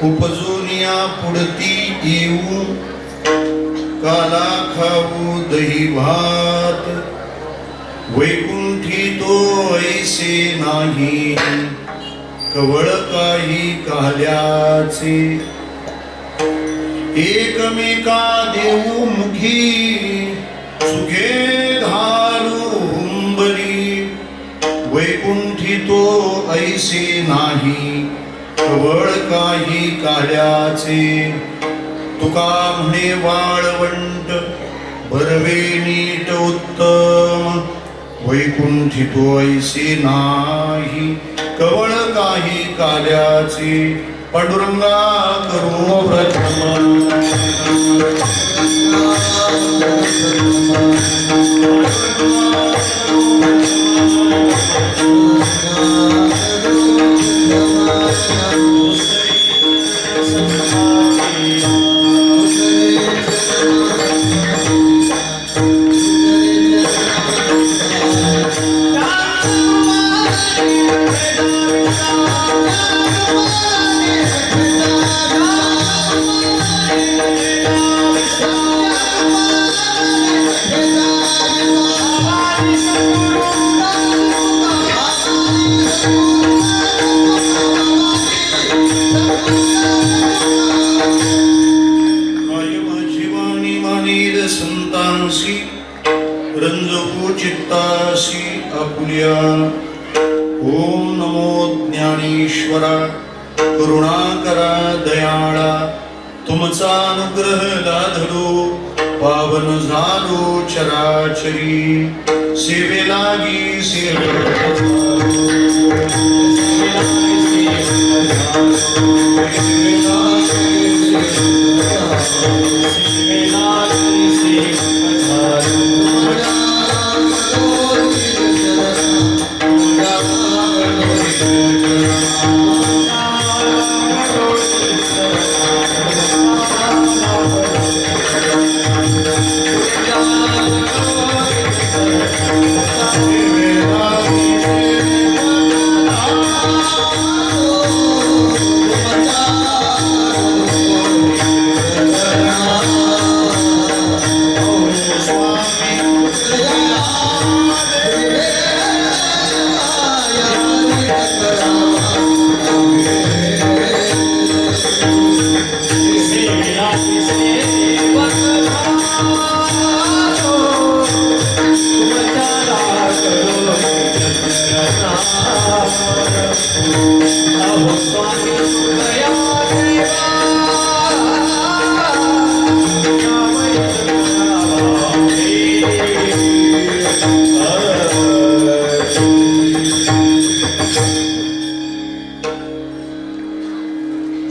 उपजूनिया पुढती येऊ काला खाऊ दही भात वैकुंठी तो ऐसे नाही कवळ काही काल्याचे एकमेका देऊ मुखी सुखे घालू हुंबरी वैकुंठी तो ऐसे नाही कवळ काही काल्याचे तुका म्हणे वाळवंट भरवे नीट उत्तम वैकुंठी तो ऐसे नाही कवळ काही काल्याचे पांडुरंगा करू प्रथम Krishna नेत्रांसी रंजपू चित्तासी आपुल्या. ओम नमो ज्ञानेश्वरा करुणाकरा दयाळा, तुमचा अनुग्रह लाधलो पावन झालो चराचरी. सेवेलागी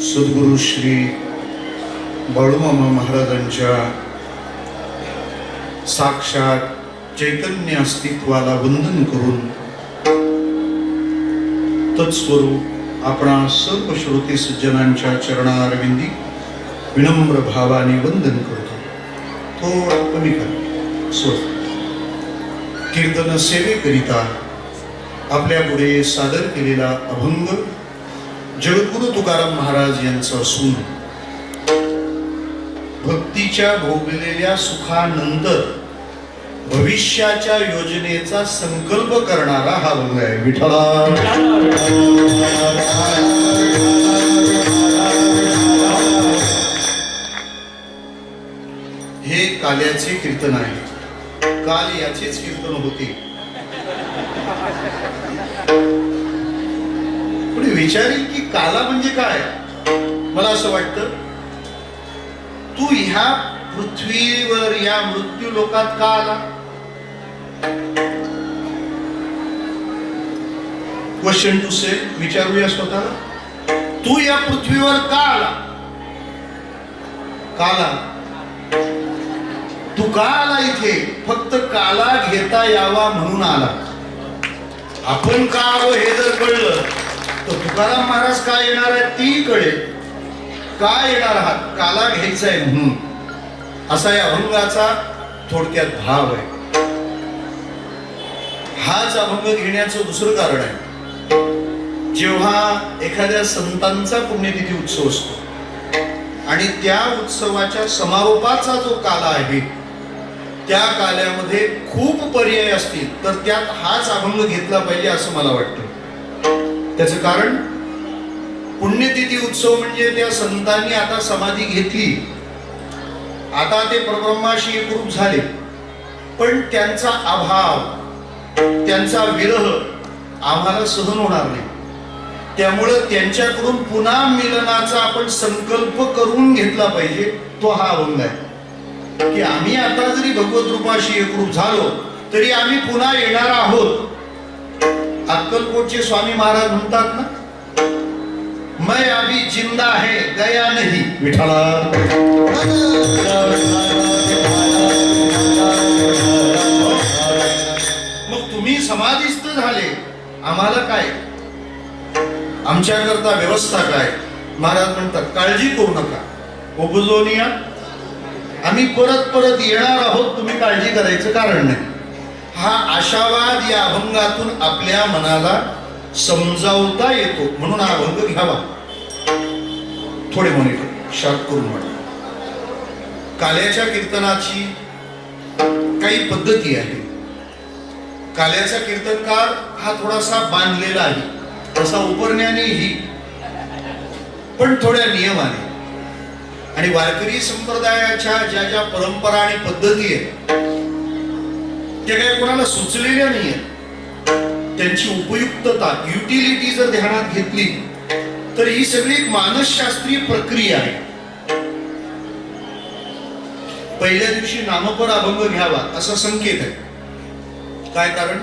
सद्गुरु श्री बाळूमामा महाराजांच्या साक्षात चैतन्य अस्तित्वाला वंदन करून तत्स्वरूप आपणा सर्व श्रोते सज्जनांच्या चरणारविंदी विनम्र भावाने वंदन करतो. थोडा कमी कर स्वर. कीर्तन सेवेकरिता आपल्या पुढे सादर केलेला अभंग जगद्गुरु तुकाराम महाराज यांचा असून भक्तीच्या भोगलेल्या सुखानंतर भविष्याच्या योजनेचा संकल्प करणारा हा अभंग आहे. विठ्ठला हे काल्याचे कीर्तन आहे. काल याचेच कीर्तन होते. पुढे विचारेल की काला म्हणजे काय. मला असं वाटतं तू ह्या पृथ्वीवर या मृत्यू लोकात का आला. क्वेश्चन टू से विचारूया स्वतःला. तू या पृथ्वीवर का आला. काला तू का आला इथे. फक्त काला घेता यावा म्हणून आला. आपण का आलो हे जर कळलं तर तुकाराम महाराज का येणार आहे ती कळेल. का येणार आहात. काला घ्यायचा आहे म्हणून. असा या अभंगाचा थोडक्यात भाव आहे. हाच अभंग घेण्याचं दुसरं कारण आहे. जेव्हा एखाद्या संतांचा पुण्यतिथी उत्सव असतो आणि त्या उत्सवाच्या समारोपाचा जो काला आहे त्या काल्यामध्ये खूप पर्याय असतील तर त्यात हाच अभंग घेतला पाहिजे असं मला वाटतं. त्याचं कारण पुण्यतिथी उत्सव म्हणजे त्या संतांनी आता समाधी घेतली. आता ते परब्रह्माशी एकरूप झाले. पण त्यांचा अभाव त्यांचा विरह आम्हाला सहन होणार नाही. त्यामुळं त्यांच्याकडून पुन्हा मिलनाचा आपण संकल्प करून घेतला पाहिजे. तो हा अभंग आहे की आम्ही आता जरी भगवत रूपाशी एकरूप झालो तरी आम्ही पुन्हा येणार आहोत. अक्कलकोटचे स्वामी महाराज म्हणतात ना, मैं अभी जिंदा है गया नहीं. विठ्ठला मग तुम्ही समाधीस्थ झाले, आम्हाला काय, आमच्याकरता व्यवस्था काय. महाराज म्हणतात काळजी करू नका, ओबुजोनिया आम्ही परत परत येणार आहोत, तुम्ही काळजी करायचं कारण नाही. हा आशावाद या अभंगातून आपल्या मनाला समजावता येतो म्हणून हा अभंग घ्यावा. थोडे मॉनिटर शार्प करून म्हणा. काल्याच्या कीर्तनाची काही पद्धती आहे. काल्याचा कीर्तनकार हा थोडासा बांधलेला आहे, तसा उपरण्यानेही, पण थोड्या नियमाने. आणि वारकरी संप्रदायाच्या ज्या ज्या परंपरा आणि पद्धती आहेत त्या काही कोणाला सुचलेल्या नाही आहेत. त्यांची उपयुक्तता, युटिलिटी जर ध्यानात घेतली तर ही सगळी एक मानसशास्त्रीय प्रक्रिया आहे. पहिल्या दिवशी नामपर अभंग घ्यावा असा संकेत आहे. काय कारण?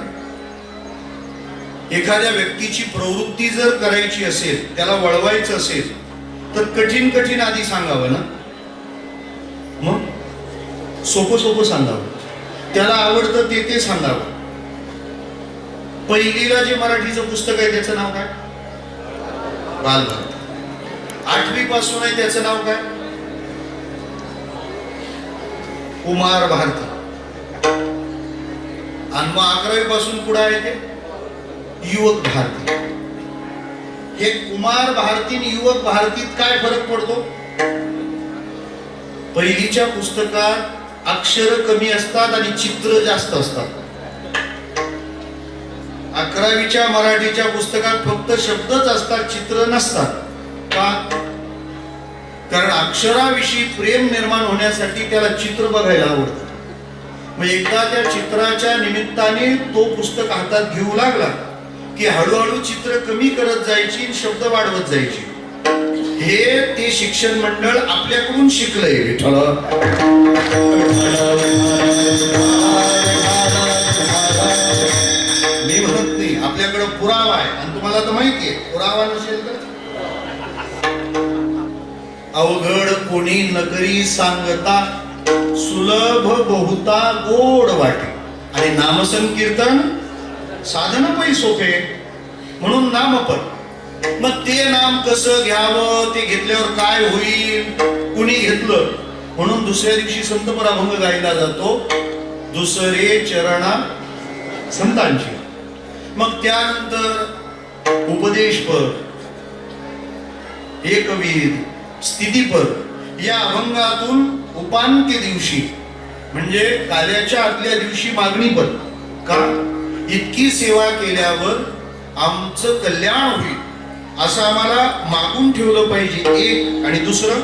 एखाद्या व्यक्तीची प्रवृत्ती जर करायची असेल, त्याला वळवायचं असेल तर कठीण कठीण आधी सांगावं ना, मग सोपं सोपं सांगावं. त्याला आवडतं ते सांगावं. पहिलीला जे मराठीचं पुस्तक आहे त्याचं नाव काय? बालभारती. 8वी पासून आहे त्याचं नाव काय? कुमार भारती. आणि मग 11वी पासून पुढे आहे ते युवक भारती. हे कुमार भारती आणि युवक भारतीत काय फरक पडतो? पहिलीच्या पुस्तकात अक्षर कमी असतात आणि चित्र जास्त असतात. 11वीच्या मराठीच्या पुस्तकात फक्त शब्दच असतात, चित्र नसतात. का? कारण अक्षराविषयी प्रेम निर्माण होण्यासाठी त्याला चित्र बघायला आवडतं. मग एकदा त्या चित्राच्या निमित्ताने तो पुस्तक हातात घेऊ लागला की हळूहळू चित्र कमी करत जायची, शब्द वाढवत जायची. हे ते शिक्षण मंडळ आपल्याकडून शिकलंय. विठ्ठल मी म्हणत नाही, आपल्याकडे पुरावा आहे. आणि तुम्हाला तर माहितीये, पुरावा नसेल तर अवघड कोणी नकरी सांगता, सुलभ बहुता गोड वाटे. आणि नामसंकीर्तन साधन पै सोपे, म्हणून नामपद. मग ते नाम कसं घ्यावं, ते घेतल्यावर काय होईल, कुणी घेतलं म्हणून दुसऱ्या दिवशी संतपर अभंग गायला जातो. दुसरे चरणा संतांची. मग त्यानंतर उपदेशपद, एकविध, स्थितीपद. या अभंगातून उपांत्य दिवशी म्हणजे काल्याच्या आदल्या दिवशी मागणीपद. का? इतकी सेवा केल्यावर आमचं कल्याण होईल असं आम्हाला मागून ठेवलं पाहिजे, एक. आणि दुसरं,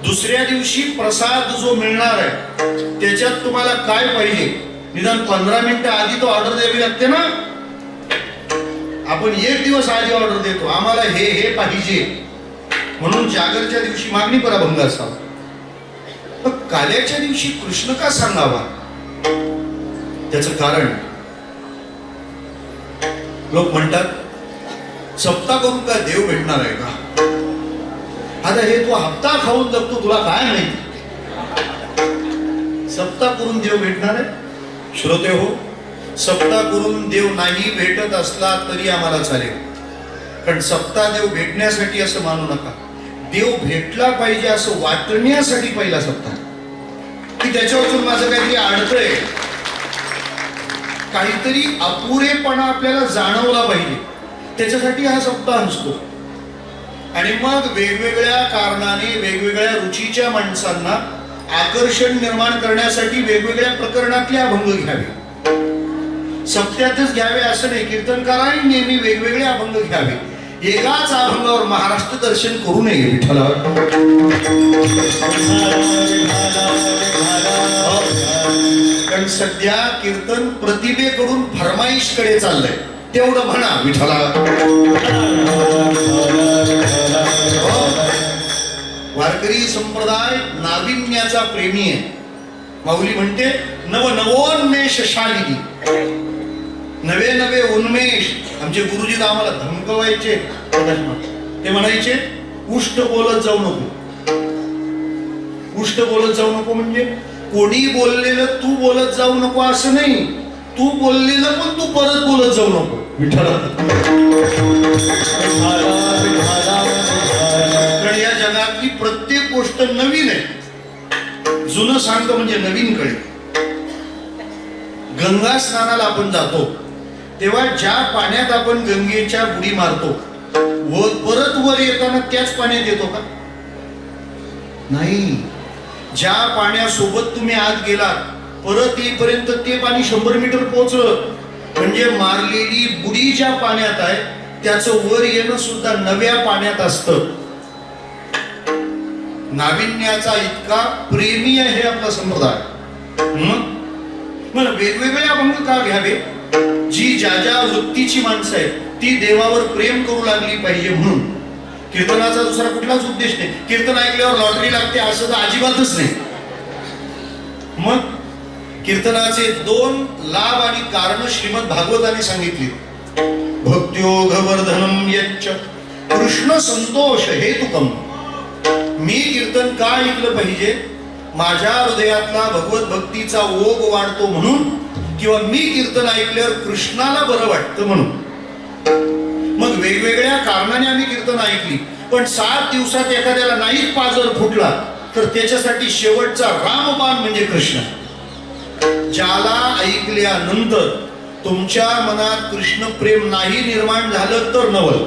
दुसऱ्या दिवशी प्रसाद जो मिळणार आहे त्याच्यात तुम्हाला काय पाहिजे, निदान 15 मिनिटं आधी तो ऑर्डर द्यावी लागते ना. आपण 1 दिवस आधी ऑर्डर देतो, आम्हाला हे पाहिजे. म्हणून जागरच्या दिवशी मागणी पर अभंग असावा. मग काल्याच्या दिवशी कृष्ण का सांगावा? त्याचं कारण, लोक म्हणतात सप्ताह करून काय देव भेटणार आहे का? आता हे तू हप्ता खाऊन जगतो, तुला काय माहिती सप्ताह करून देव भेटणार आहे? श्रोते हो, सप्ताह करून देव नाही भेटत असला तरी आम्हाला चालेल. कारण सप्ताह देव भेटण्यासाठी असं मानू नका. देव भेटला पाहिजे असं वाटण्यासाठी पहिला सप्ताह, की त्याच्यावरून माझं काहीतरी अडतंय, काहीतरी अपुरेपणा आपल्याला जाणवला पाहिजे, त्याच्यासाठी हा सप्ताह असतो. आणि मग वेगवेगळ्या कारणाने वेगवेगळ्या रुचीच्या माणसांना आकर्षण निर्माण करण्यासाठी वेगवेगळ्या प्रकरणातले अभंग घ्यावे. सप्त्यातच घ्यावे असं नाही, कीर्तनकारांनी नेहमी वेगवेगळे अभंग घ्यावे. एकाच अभंगावर महाराष्ट्र दर्शन करू नये. विठ्ठला कारण सध्या कीर्तन प्रतिभेकडून फरमाईशकडे चाललंय, तेवढं म्हणा विठ्ठला. वारकरी संप्रदाय नाविन्याचा प्रेमी आहे. माऊली म्हणते नवनवोन्मेष शालिनी, नवे नवे उन्मेष. आमचे गुरुजी आम्हाला धमकवायचे, ते म्हणायचे उष्ट बोलत जाऊ नको. उष्ट बोलत जाऊ नको म्हणजे कोणी बोललेलं तू बोलत जाऊ नको असं नाही, तू बोललेलं पण तू परत बोलत जाऊ नको. विठ्ठला कारण या जगातली प्रत्येक गोष्ट नवीन आहे. जुनं सांगतो म्हणजे नवीन कळेल. गंगा स्नानाला आपण जातो तेव्हा ज्या पाण्यात आपण गंगेच्या बुडी मारतो, व परत वर येताना त्याच पाण्यात येतो का? नाही. ज्या पाण्यासोबत तुम्ही आत गेलात परत येईपर्यंत ते पाणी 100 मीटर पोहोचलं म्हणजे मारलेली बुडी ज्या पाण्यात आहे त्याचं वर येणं सुद्धा नव्या पाण्यात असतं. नाविन्याचा इतका प्रेमी आहे हे आपला संप्रदाय. मग वेगवेगळे अभंग का घ्यावे? जी ज्या ज्या वृत्तीची माणसं आहेत ती देवावर प्रेम करू लागली पाहिजे म्हणून. कीर्तनाचा दुसरा कुठलाच उद्देश नाही. कीर्तन ऐकल्यावर लॉटरी लागते असं तर अजिबातच नाही. मग कीर्तनाचे 2 लाभ आणि कारण श्रीमद भागवताने सांगितली. भक्त्योगवर्धनम यच्च कृष्ण संतोष हेतुकम. मी कीर्तन का ऐकलं पाहिजे? माझ्या हृदयातला भगवत भक्तीचा ओघ वाढतो म्हणून, किंवा मी कीर्तन ऐकल्यावर कृष्णाला बरं वाटतं म्हणून. मग वेगवेगळ्या कारणाने आम्ही कीर्तन ऐकली, पण 7 दिवसात एखाद्याला नाही पाजर फुटला तर त्याच्यासाठी शेवटचा रामबाण म्हणजे कृष्ण. ज्याला ऐकल्यानंतर तुमच्या मनात कृष्ण प्रेम नाही निर्माण झालं तर नवल.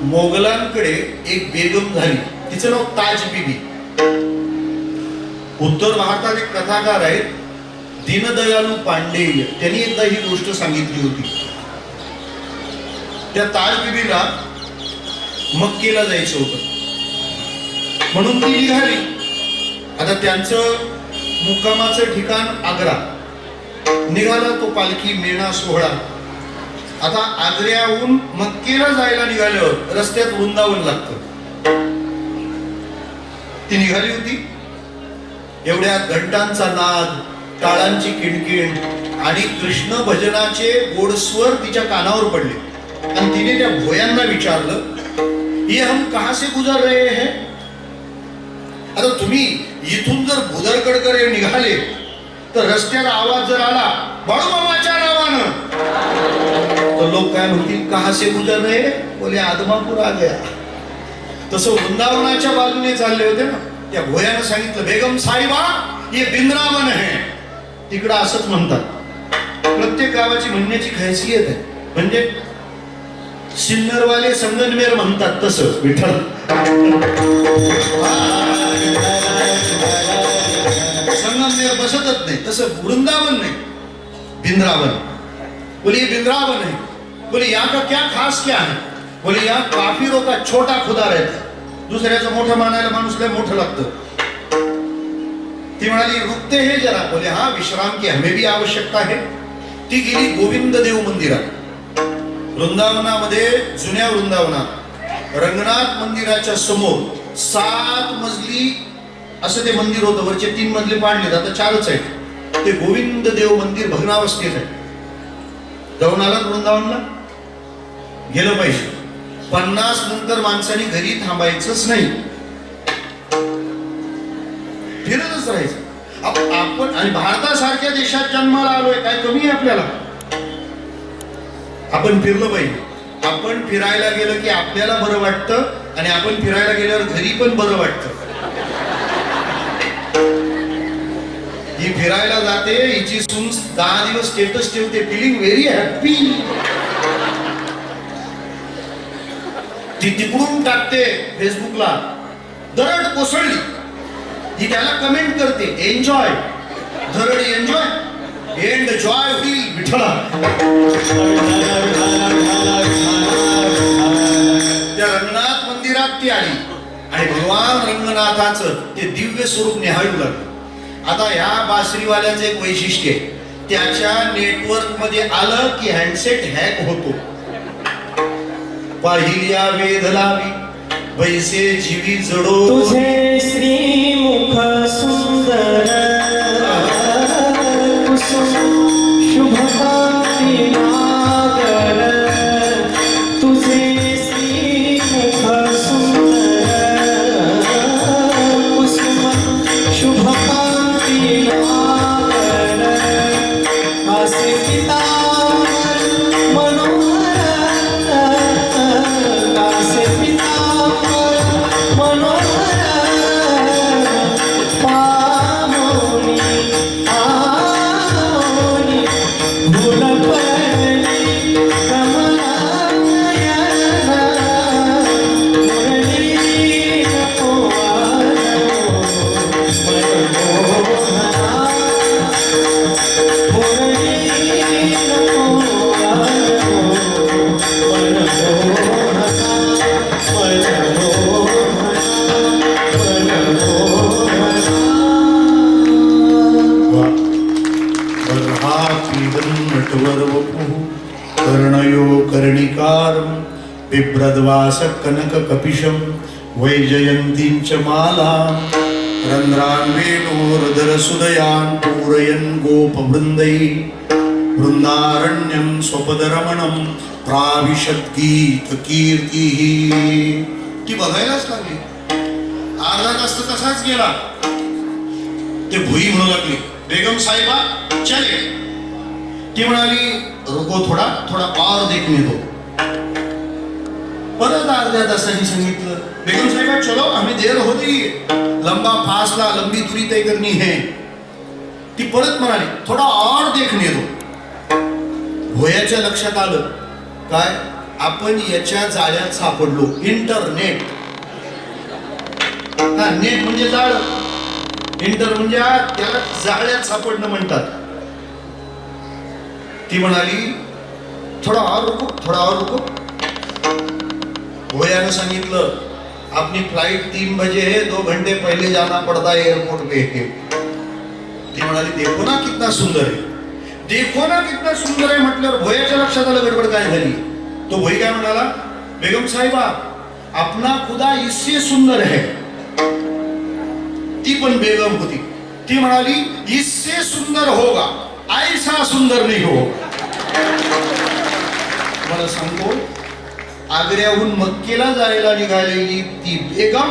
मोगलांकडे एक बेगम झाली, तिचं नाव ताज बीबी. उत्तर भारतात एक कथाकार आहेत दीनदयालू पांडे, त्यांनी एकदा ही गोष्ट सांगितली होती. त्या ताज बीबीला मक्केला जायचं होतं म्हणून ती निघाली. आता त्यांचं मुक्कामाचं ठिकाण आग्रा. निघाला तो पालखी मेणा सोहळा. आता आग्र्याहून मक्केला जायला निघाल्यावर रस्त्यात वृंदावन लागतं. ती निघाली होती, एवढ्या घंटांचा नाद, टाळांची किणकिण आणि कृष्ण भजनाचे गोडस्वर तिच्या कानावर पडले. आणि तिने त्या भोयांना विचारलं, ये हम कहां से गुजर रहे हैं? आता तुम्ही इथून जर भुदरकडकडे निघाले तर रस्त्यात आवाज जर आला बाळूमामाच्या नावानं तर लोक काय म्हणतील, कहां से गुजर रहे? बोले आदमापूर आ गया. तसं वृंदावनाच्या बाजूने चालले होते ना. त्या भोयानं सांगितलं, बेगम साहिबा ये बिंद्रावन है. तिकडं असंच म्हणतात. प्रत्येक गावाची म्हणण्याची खासियत आहे. म्हणजे सिन्नरवाले संगनमेर म्हणतात तसं विठ्ठल. संगमनेर बसतच नाही, तसं वृंदावन नाही, बिंद्रावन. बोलिए बिंद्रावन है. बोले यहाँ का क्या खास क्या है? बोले यहाँ काफिरों का छोटा खुदा रहता है. दुसऱ्याचं मोठं मानायला माणूस लय मोठं लागतं. ती म्हणाली, रुकते हे जरा. बोले हाँ, विश्राम की हमें भी आवश्यकता है. ती गेली गोविंद देव मंदिरात. वृंदावनामध्ये, जुन्या वृंदावनात रंगनाथ मंदिराच्या समोर 7 मजली असं ते मंदिर होतं. वरचे 3 मजले पाडले, आता 4च आहेत. ते गोविंद देव मंदिर भग्नावस्थेत आहे. जाऊन आलात वृंदावनला? गेलं पाहिजे. 50 नंतर माणसाने घरी थांबायचंच नाही, फिरतच राहायचं. आपण आणि भारतासारख्या देशात जन्माला आलोय, काय कमी आहे आपल्याला? आपण फिरलं पाहिजे. आपण फिरायला गेलं की आपल्याला बरं वाटतं, आणि आपण फिरायला गेल्यावर घरी पण बरं वाटतं. ही फिरायला जाते, हिची सून 10 दिवस स्टेटस ठेवते, फिलिंग व्हेरी हॅपी. ती तिकडून टाकते फेसबुकला, दरड कोसळली. ती त्याला कमेंट करते, एन्जॉय. दरड एन्जॉय, एंड जॉय होईल विठ्ठला. त्या रंगनाथ मंदिरात ती आली आणि भगवान रंगनाथाचं ते दिव्य स्वरूप निहाळू लागलं. आता ह्या बासरीवाल्याचं एक वैशिष्ट्य आहे, त्याच्या नेटवर्क मध्ये आलं की हँडसेट हॅक होतो. पाहिल्या वेध लावी वैसे जीवी जडो, तुझे श्रीमुख सुंदर शुभकांती नागर. तुझे श्रीमुख सुंदर कुसुम शुभकांती नागर. असे पिता मनोहर पामो बिभ्रद्वास कनक कपिशम वैजयंतींच माला रंध्रान वेणोरधर सुदयान पूरयन गोपवृंदै वृंदारण्यम स्वपदरमणम प्राविशत गीत कीर्ती. ती बघायलाच लागली. अर्धा तास तर तसाच गेला. ते भुई म्हणू लागली, बेगम साहेबा चले. ती म्हणाली रुको थोडा थोडा और देखने दो. परत अर्ध्या तासांनी सांगितलं, बेगम साहेबा चलो हमें देर हो रही है, लंबा फासला लंबी दूरी तय करनी है. ती परत म्हणाली थोडा और देखने दो. भोयाच्या लक्षात आलं काय, आपण याच्या जाळ्यात सापडलो. इंटरनेट. हा, नेट म्हणजे जाळ, इंटर म्हणजे त्याला जाळ्यात सापडणं म्हणतात. ती म्हणाली थोडा और रुको थोडा और रुको. भोयानं सांगितलं अपनी फ्लाइट 3 बजे है, 2 घंटे पहले जाना पड़ता है एयरपोर्ट पे. ती म्हणाली देखो ना कितना सुंदर है, देखो ना कितना सुंदर आहे. म्हटल्यावर भोयाच्या लक्षात आलं गडबड काय झाली. तो भोई काय म्हणाला, बेगम साहिबा अपना खुदा इससे सुंदर है. ती पण बेगम होती. ती म्हणाली इससे सुंदर होगा, ऐसा सुंदर नहीं हो. मला सांगतो, आग्र्याहून मक्केला जायला निघालेली ती बेगम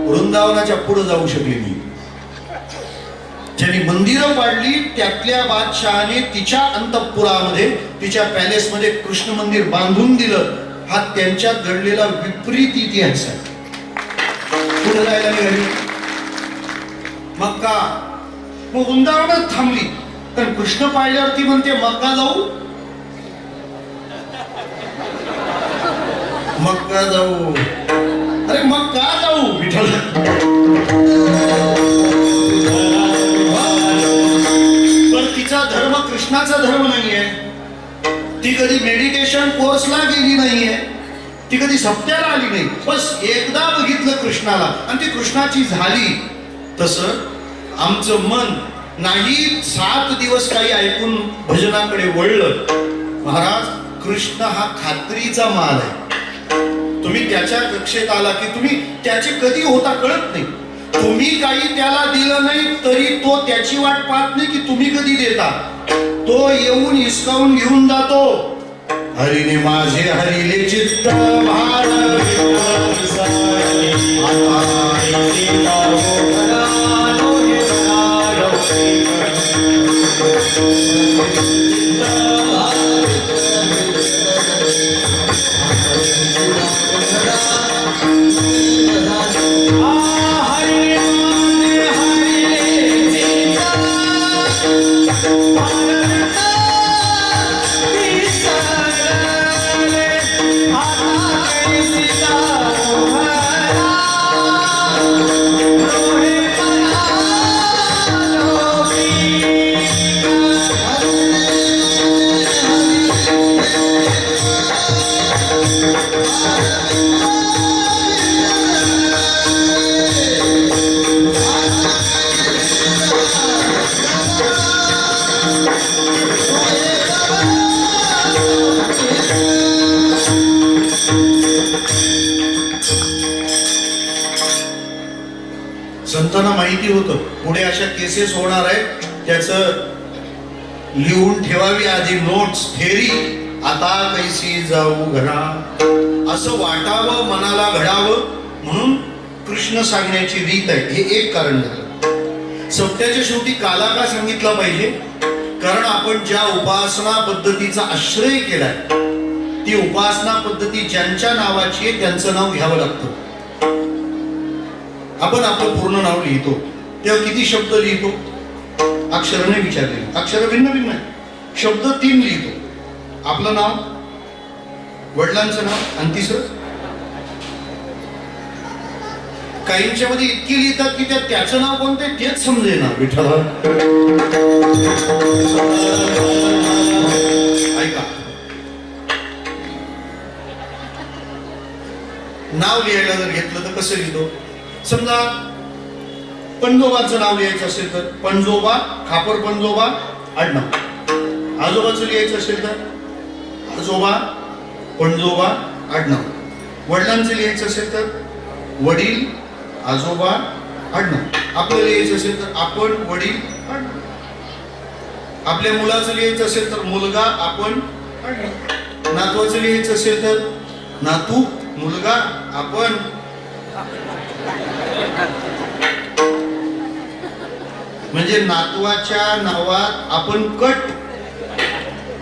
वृंदावनाच्या पुढे जाऊ शकली नाही. ज्यांनी मंदिरं पाडली त्यातल्या बादशहाने तिच्या अंतःपुरामध्ये, तिच्या पॅलेसमध्ये कृष्ण मंदिर बांधून दिलं. हा त्यांच्यात घडलेला विपरीत इतिहास आहे. पुढे जायला निघाली मक्का, मग वृंदावनात थांबली. पण कृष्ण पाहिल्यावरती म्हणते मक्का जाऊ, मक्का जाऊ. अरे मक्का जाऊ विठ्ठल. पण तिचा धर्म कृष्णाचा धर्म नाहीये. ती कधी मेडिटेशन कोर्सला गेली नाहीये, ती कधी सप्त्याला आली नाही. बस एकदा बघितलं कृष्णाला आणि ती कृष्णाची झाली. तसं आमचं मन नाही 7 दिवस काही ऐकून भजनाकडे वळलं. महाराज कृष्ण हा खात्रीचा माल आहे. तुम्ही त्याच्या कक्षेत आला की तुम्ही त्याचे कधी होता कळत नाही. तुम्ही काही त्याला दिलं नाही तरी तो त्याची वाट पाहत नाही की तुम्ही कधी देता. तो येऊन हिसकावून घेऊन जातो. हरीने माझे हरिले चित्त भार संतांना माहिती होतं पुढे अशा केसेस होणार आहेत. त्याचं लिहून ठेवावी आधी नोट्स. फेरी आता कैसी जाऊ घरा, असं वाटावं मनाला घडावं म्हणून कृष्ण सांगण्याची रीत आहे. हे एक कारण झालं. सत्याच्या शेवटी काला का सांगितला पाहिजे, कारण आपण ज्या उपासना पद्धतीचा आश्रय केलाय ती उपासना पद्धती ज्यांच्या नावाची आहे त्यांचं नाव घ्यावं लागतं. आपण आपलं पूर्ण नाव लिहितो तेव्हा किती शब्द लिहितो, अक्षराने विचारले. अक्षर भिन्न भिन्न आहे. शब्द 3 लिहितो. आपलं नाव, वडिलांचं नाव आणि तिसरं. काहींच्या मध्ये इतकी लिहितात की त्याचं नाव कोणतं तेच समजे ना. विठ्ठल ऐका, नाव लिहायला जर घेतलं तर कसं लिहितो. समजा पंजोबाचं नाव लिहायचं असेल तर पंजोबा, खापर पंजोबा आडनाव. आजोबाचं लिहायचं असेल तर आजोबा पंजोबा आडनाव. वडिलांचं लिहायचं असेल तर वडील, आजोबा, आडनाव. आपलं लिहायचं असेल तर आपण, वडील, आडनाव. आपल्या मुलाचं लिहायचं असेल तर मुलगा, आपण, आडनाव. नातवाचं लिहायचं असेल तर नातू, मुलगा, आपण. म्हणजे नातवाच्या नावात आपण कट.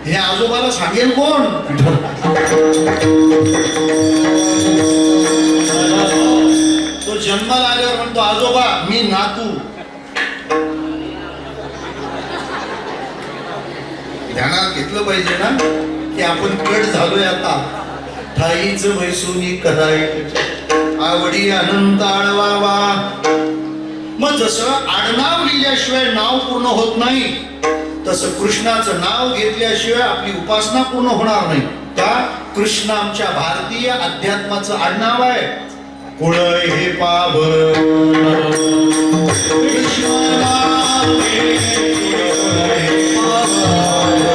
हे आजोबाला सांगेल कोण? तो जन्माला आल्यावर म्हणतो आजोबा मी नातू. ध्यानात घेतलं पाहिजे ना की आपण कट झालोय आता. ठाईच मैसुनी कराय आवडी अनंत आळवावा. मग जसं आडनाव लिहिल्याशिवाय नाव पूर्ण होत नाही तसं कृष्णाचं नाव घेतल्याशिवाय आपली उपासना पूर्ण होणार नाही. का? कृष्ण आमच्या भारतीय अध्यात्माचं आडनाव आहे. कुळ हे पावन कृष्ण नामे कुळ हे पावन.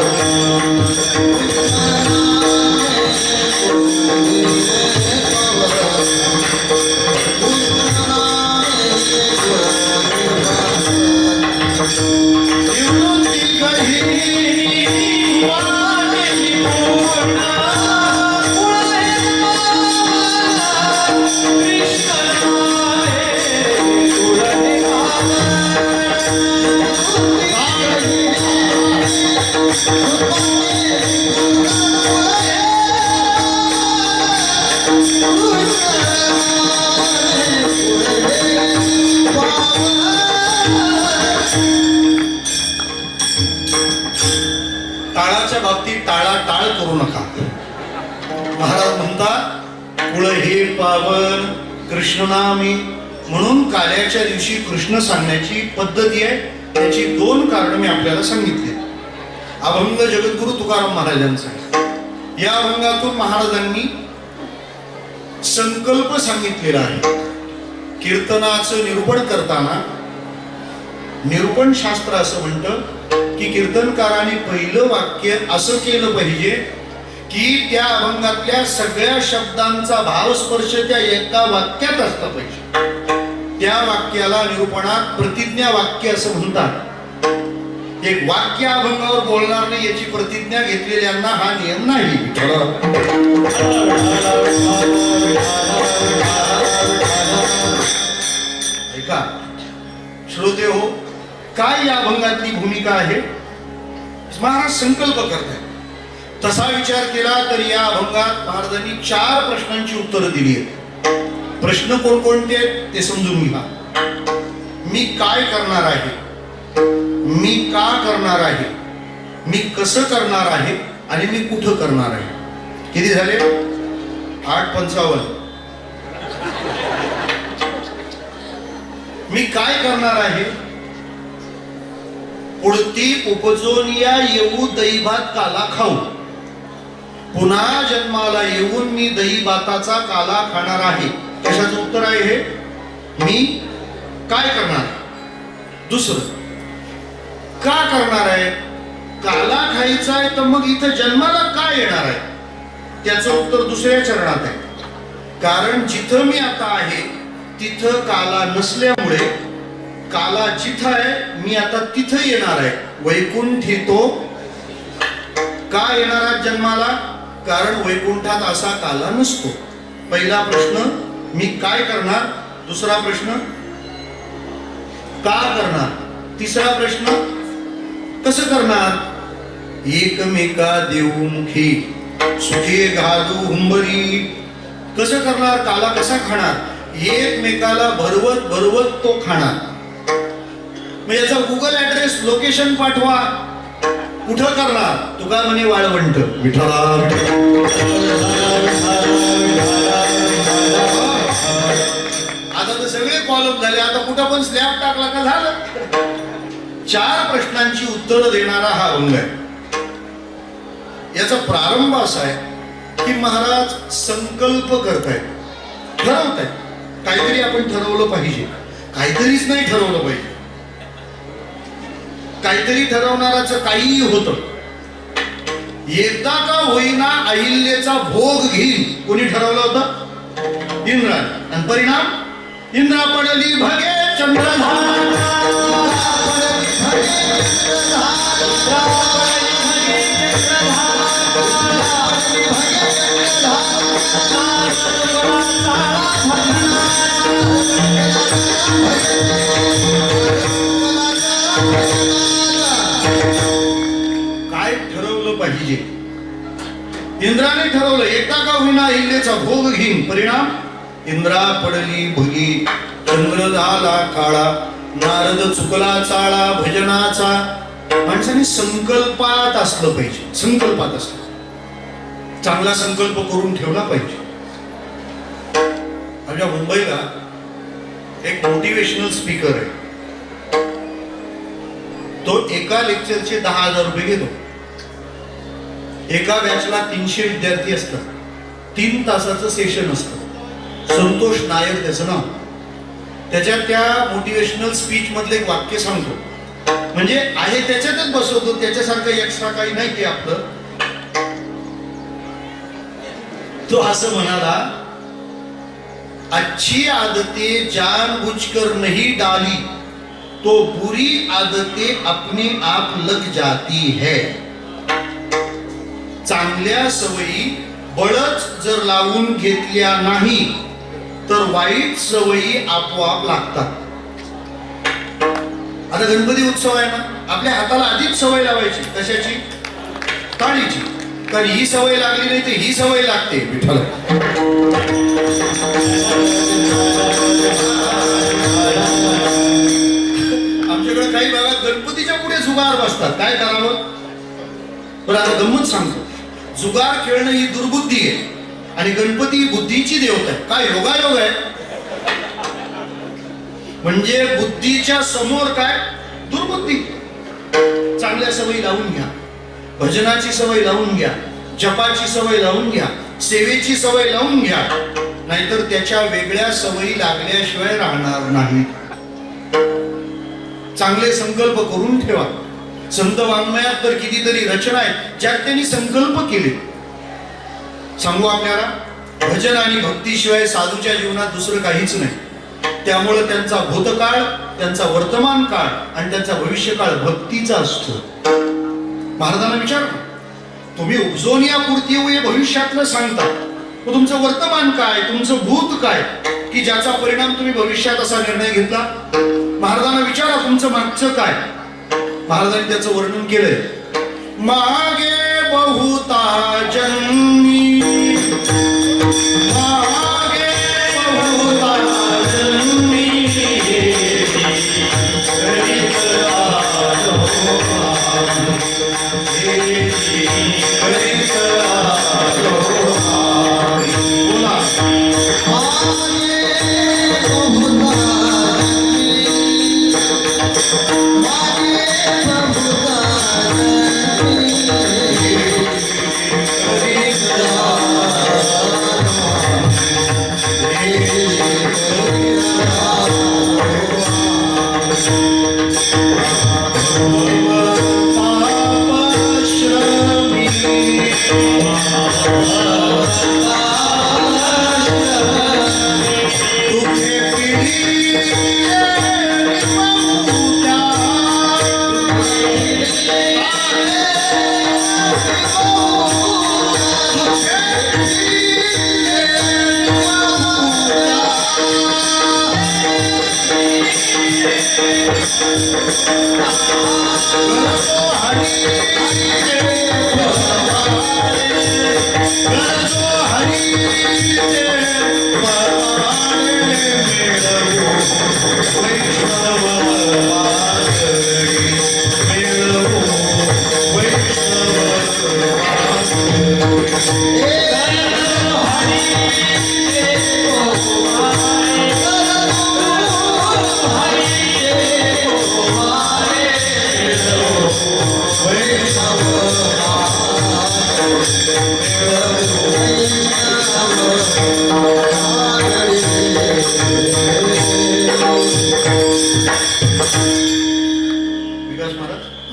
टाळाच्या बाबतीत टाळाटाळ करू नका. महाराज म्हणतात कुळ हे पावन कृष्ण नामी. म्हणून काल्याच्या दिवशी कृष्ण सांगण्याची पद्धती आहे. त्याची दोन कारण मी आपल्याला सांगितली. अभंग जगद्गुरु तुकाराम महाराजांचा आहे. या अभंगातून महाराजांनी संकल्प सांगितलेला आहे. कीर्तनाचं निरूपण करताना निरूपण शास्त्र असं म्हणतं की कीर्तनकाराने पहिलं वाक्य असं केलं पाहिजे की त्या अभंगातल्या सगळ्या शब्दांचा भावस्पर्श त्या एका वाक्यात असला पाहिजे. त्या वाक्याला निरूपणात प्रतिज्ञा वाक्य असं म्हणतात. एक वाक्य अभंगावर बोलणार नाही याची प्रतिज्ञा घेतलेल्यांना हा नियम नाही. ऐका श्रोते हो, काय या अभंगातली भूमिका आहे? महाराज संकल्प करतात. तसा विचार केला तर या अभंगात महाराजांनी 4 प्रश्नांची उत्तरं दिली आहेत. प्रश्न कोणकोणते आहेत ते समजून घ्या. मी काय करणार आहे, मी का करणार आहे, मी कसं करणार आहे आणि मी कुठं करणार आहे. किती झाले? 8:55. मी काय करणार आहे? पुढती उपजून या येऊ दही भात काला खाऊ. पुन्हा जन्माला येऊन मी दही भाताचा काला खाणार आहे. कशाचं उत्तर आहे हे? मी काय करणार. दुसरं का करणार आहे? काला खायचा आहे तर मग इथं जन्माला का येणार आहे? त्याचं उत्तर दुसऱ्या चरणात आहे. कारण जिथं मी आता आहे तिथं काला नसल्यामुळे काला जिथं आहे मी आता तिथं येणार आहे. वैकुंठी तो का येणार आहे जन्माला? कारण वैकुंठात असा काला नसतो. पहिला प्रश्न मी काय करणार. दुसरा प्रश्न का करणार. तिसरा प्रश्न कसं करणार. एकमेका देऊमुखी सुखे घालू हुंबरी. कसं करणार. काला कसा खाणार. एकमेकाला भरवत भरवत तो खाणार. मग याचा गुगल ऍड्रेस लोकेशन पाठवा. कुठं करणार. तुका म्हणे वाळवंट. विठ्ठला आता तर सगळे कॉलम झाले. आता कुठं पण स्लॅब टाकला का झालं. 4 प्रश्नांची उत्तरं देणारा हा अभंग आहे. याचा प्रारंभ असा आहे की महाराज संकल्प करतायत, ठरवतायत. काहीतरी आपण ठरवलं पाहिजे. काहीतरीच नाही ठरवलं पाहिजे. काहीतरी ठरवणाराचं काहीही होतं. एकदा का होईना अहिल्याचा भोग घेईल. कोणी ठरवलं होतं? इंद्राने. आणि परिणाम इंद्रा पडली भगे काय ठरवलं पाहिजे? इंद्राने ठरवलं एकदा का होईना अहिल्याचा भोग घेईन. परिणाम इंद्रा पडली भगी, चंद्र झाला काळा, नारद चुकला चाळा भजनाचा. माणसाने संकल्पात असलं पाहिजे. संकल्पात असलं, चांगला संकल्प करून ठेवला पाहिजे. आमच्या मुंबईला एक मोटिवेशनल स्पीकर आहे. तो एका लेक्चरचे 10,000 रुपये घेतो. एका बॅचला 300 विद्यार्थी असतात. 3 तासाचं सेशन असतं. संतोष नायर त्याचं नाव. त्याच्यात त्या मोटिवेशनल स्पीच मधलं एक वाक्य सांगतो. म्हणजे आहे त्याच्यातच बसवतो, त्याच्यासारखं एक्स्ट्रा काही नाही ते आपलं. तो असं म्हणाला, अच्छी आदतें जानबूझकर नहीं डाली तो बुरी आदतें अपने आप लग जाती है. चांगल्या सवयी बळच जर लावून घेतल्या नाही तर वाईट सवयी आपोआप लागतात. आता गणपती उत्सव आहे ना, आपल्या हाताला आधीच सवय लावायची. कशाची? टाळीची. कारण ही सवय लागली नाही तर ही सवय लागते. विठ्ठल आमच्याकडे काही भागात गणपतीच्या पुढे जुगार बसतात. काय करावं? बरं आता गंमत सांगतो. जुगार खेळणं ही दुर्बुद्धी आहे आणि गणपती ही बुद्धीची देवता आहे. काय योगायोग आहे? म्हणजे बुद्धीच्या समोर काय? दुर्बुद्धी. चांगल्या सवयी लावून घ्या. भजनाची सवय लावून घ्या, जपाची सवय लावून घ्या, सेवेची सवय लावून घ्या. नाहीतर त्याच्या वेगळ्या सवयी लागल्याशिवाय राहणार नाही. चांगले संकल्प करून ठेवा. संत वाङ्मयात तर कितीतरी रचना आहेत ज्यात त्यांनी संकल्प केले. सांगू आपल्याला, भजन आणि भक्तीशिवाय साधूच्या जीवनात दुसरं काहीच नाही. त्यामुळे त्यांचा भूतकाळ, त्यांचा वर्तमान काळ आणि त्यांचा भविष्यकाळ भक्तीचा असतो. महाराजांना विचार, तुम्ही उपजून या पुरती हे भविष्यातलं सांगता, तुमचं वर्तमान काय, तुमचं भूत काय, की ज्याचा परिणाम तुम्ही भविष्यात असा निर्णय घेतला? महाराजांना विचारा तुमचं मागचं काय. महाराजांनी त्याचं वर्णन केलंय. मागे बहुता जन्मी, मागे बहुता जन्मी,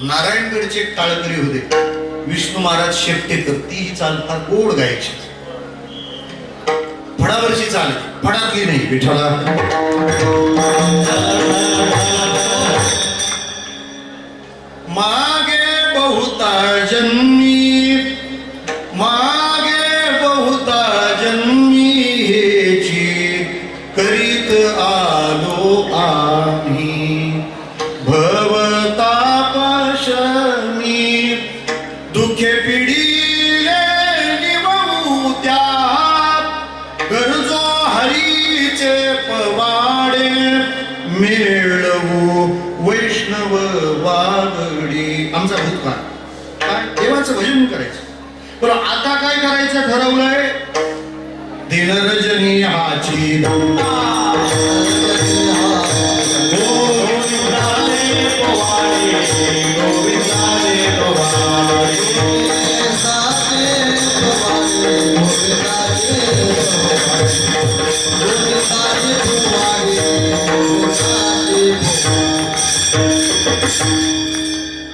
नारायणगडचे एक टाळकरी होते. विष्णू महाराज शेपटेकर ती ही चाल फार गोड गायची. फडावरची चाल, फडातली नाही. विठ्ठला मागे बहुता जन्मी, मागे बहुता जन्मी हेची करीत आलो आम्ही भवतापशमी दुःखे पिढीले निवू त्या गरजो हरीचे पवाडे मिळवू वैष्णव वागडी. आमचा भूतकाळ काय देवाचं भजन करायचं. पण आता काय करायचं ठरवलंय. दिनरजनी हाची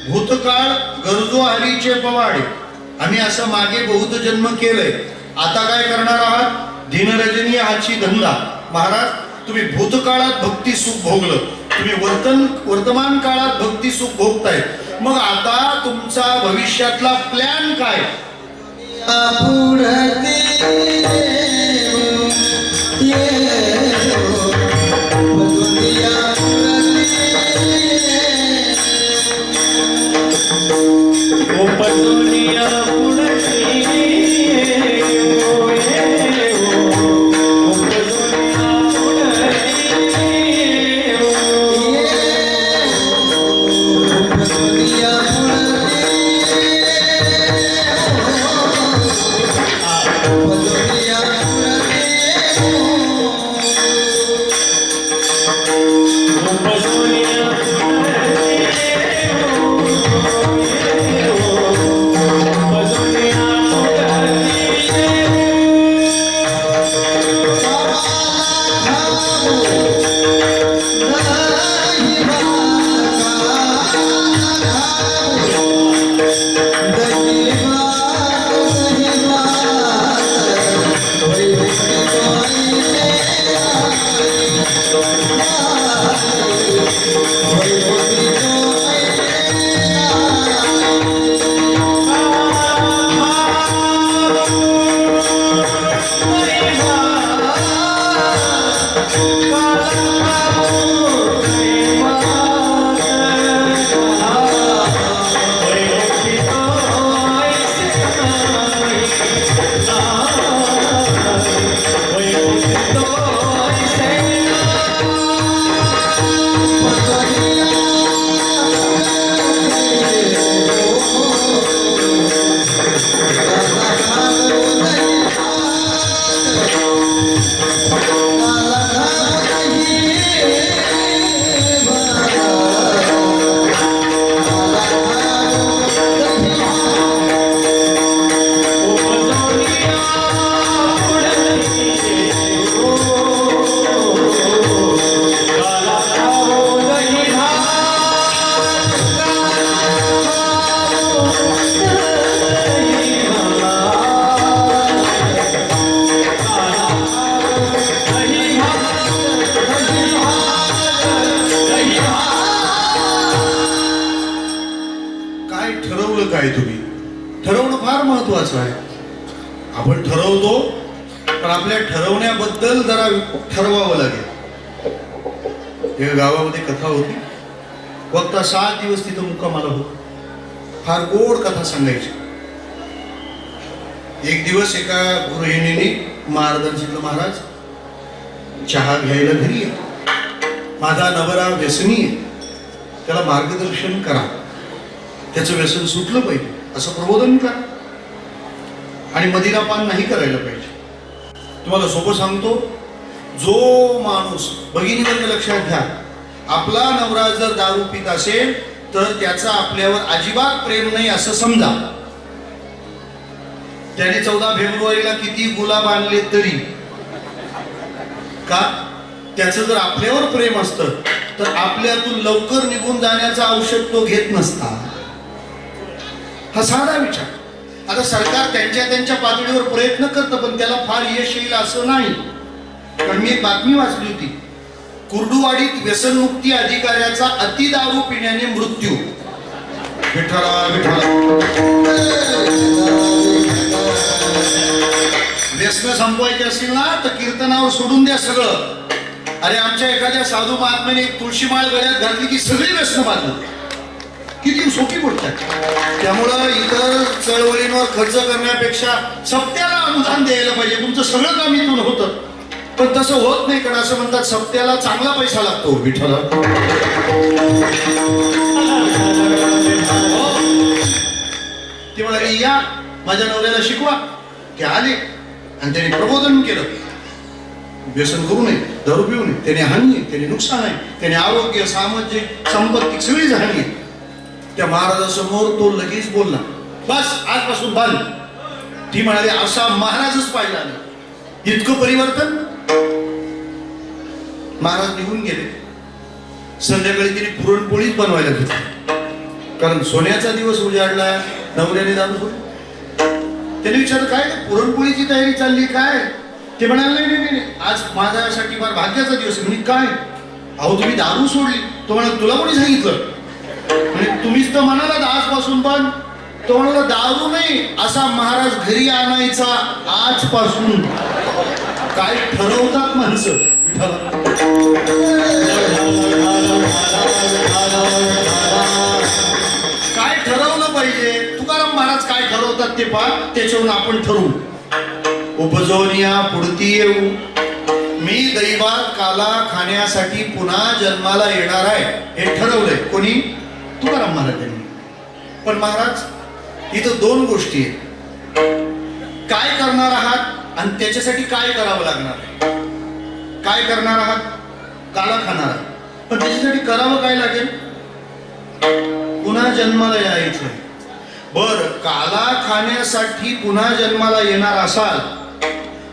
भूतकाळ गरजो हरीचे पवाडे. आम्ही असं मागे बहुत जन्म केलंय. आता काय करणार आहात. दिनरजनी हाची धंदा. महाराज तुम्ही भूतकाळात भक्ती सुख भोगलं, तुम्ही वर्तमान काळात भक्ती सुख भोगताय. मग आता तुमचा भविष्यातला प्लॅन काय. काय तुम्ही ठरवणं फार महत्वाचं आहे. आपण ठरवतो पण आपल्या ठरवण्याबद्दल जरा ठरवावं लागेल. एक गावामध्ये कथा होती. वक्ता 7 दिवस तिथं मुक्कामाला होता. फार गोड कथा सांगायची. एक दिवस एका गृहिणीने महाराजांना सांगितलं, महाराज चहा घ्यायला घरी या, माझा नवरा व्यसनी आहे, त्याला मार्गदर्शन करा, त्याचं व्यसन सुटलं पाहिजे असं प्रबोधन करा आणि मदिरापान नाही करायला पाहिजे. तुम्हाला सोपं सांगतो, जो माणूस भगिनीवर लक्षात घ्या, आपला नवरा जर दारू पित असेल तर त्याचा आपल्यावर अजिबात प्रेम नाही असं समजा. त्याने 14 फेब्रुवारीला किती गुलाब आणले तरी का, त्याचं जर आपल्यावर प्रेम असतं तर आपल्यातून लवकर निघून जाण्याचं औषध तो घेत नसता. हा साधा विचार. आता सरकार त्यांच्या त्यांच्या पातळीवर प्रयत्न करतं, पण त्याला फार यश येईल असं नाही. कारण मी एक बातमी वाचली होती, कुर्डुवाडीत व्यसनमुक्ती अधिकाऱ्याचा अति दारू पिण्याने मृत्यू. विठ्ठला विठ्ठला. व्यसन संपवायचे असतील ना तर कीर्तनावर सोडून द्या सगळं. अरे आमच्या एखाद्या साधू महात्म्याने एक तुळशी माळ गळ्यात घातली की सगळी व्यसन बांधली. किती सोपी गोष्ट आहे. त्यामुळं इतर चळवळींवर खर्च करण्यापेक्षा सप्त्याला अनुदान द्यायला पाहिजे. तुमचं सगळं काम इथून होतं, पण तसं होत नाही. कारण असं म्हणतात सप्त्याला चांगला पैसा लागतो. विठ्ठला ते म्हणाले या माझ्या नवऱ्याला शिकवा. ते आले आणि त्यांनी प्रबोधन केलं, व्यसन करू नये, दारू पिऊ नये, त्याने हानी आहे, त्याने नुकसान आहे, त्याने आरोग्य, सामाजिक, संपत्ती सगळीच हानी आहे. त्या महाराजासमोर तो लगेच बोलला, बस आजपासून बंद. ती म्हणाली असा महाराजच पाहिला नाही. इतकं परिवर्तन. महाराज निघून गेले. संध्याकाळी तिने पुरणपोळीच बनवायला घेतली, कारण सोन्याचा दिवस उजाडला, नवऱ्याने दारू सोडली. त्याने विचारलं काय पुरणपोळीची तयारी चालली काय? ते म्हणाले नाही नाही नाही, आज माझ्यासाठी फार भाग्याचा दिवस. म्हणजे काय? अहो तुम्ही दारू सोडली. तो म्हणाला तुला कोणी सांगितलं? म्हणजे तुम्हीच तर म्हणाला आजपासून पण. तो म्हणाला दारू नाही, असा महाराज घरी आणायचा आजपासून. काय ठरवतात माणसं. काय ठरवलं पाहिजे. तुकाराम महाराज काय ठरवतात ते पहा, त्याच्यावरून आपण ठरवू. उपजोनिया पुढती येऊ, मी दैवात काला खाण्यासाठी पुन्हा जन्माला येणार आहे, हे ठरवलंय. कोणी? तुकाराम महाराजांनी. पण महाराज इथं दोन गोष्टी आहेत. काय करणार आहात आणि त्याच्यासाठी काय करावं लागणार आहे. काय करणार आहात? काला खाणार आहात, पण त्याच्यासाठी करावं काय लागेल? पुन्हा जन्माला यायचं. बर, काला खाण्यासाठी पुन्हा जन्माला येणार असाल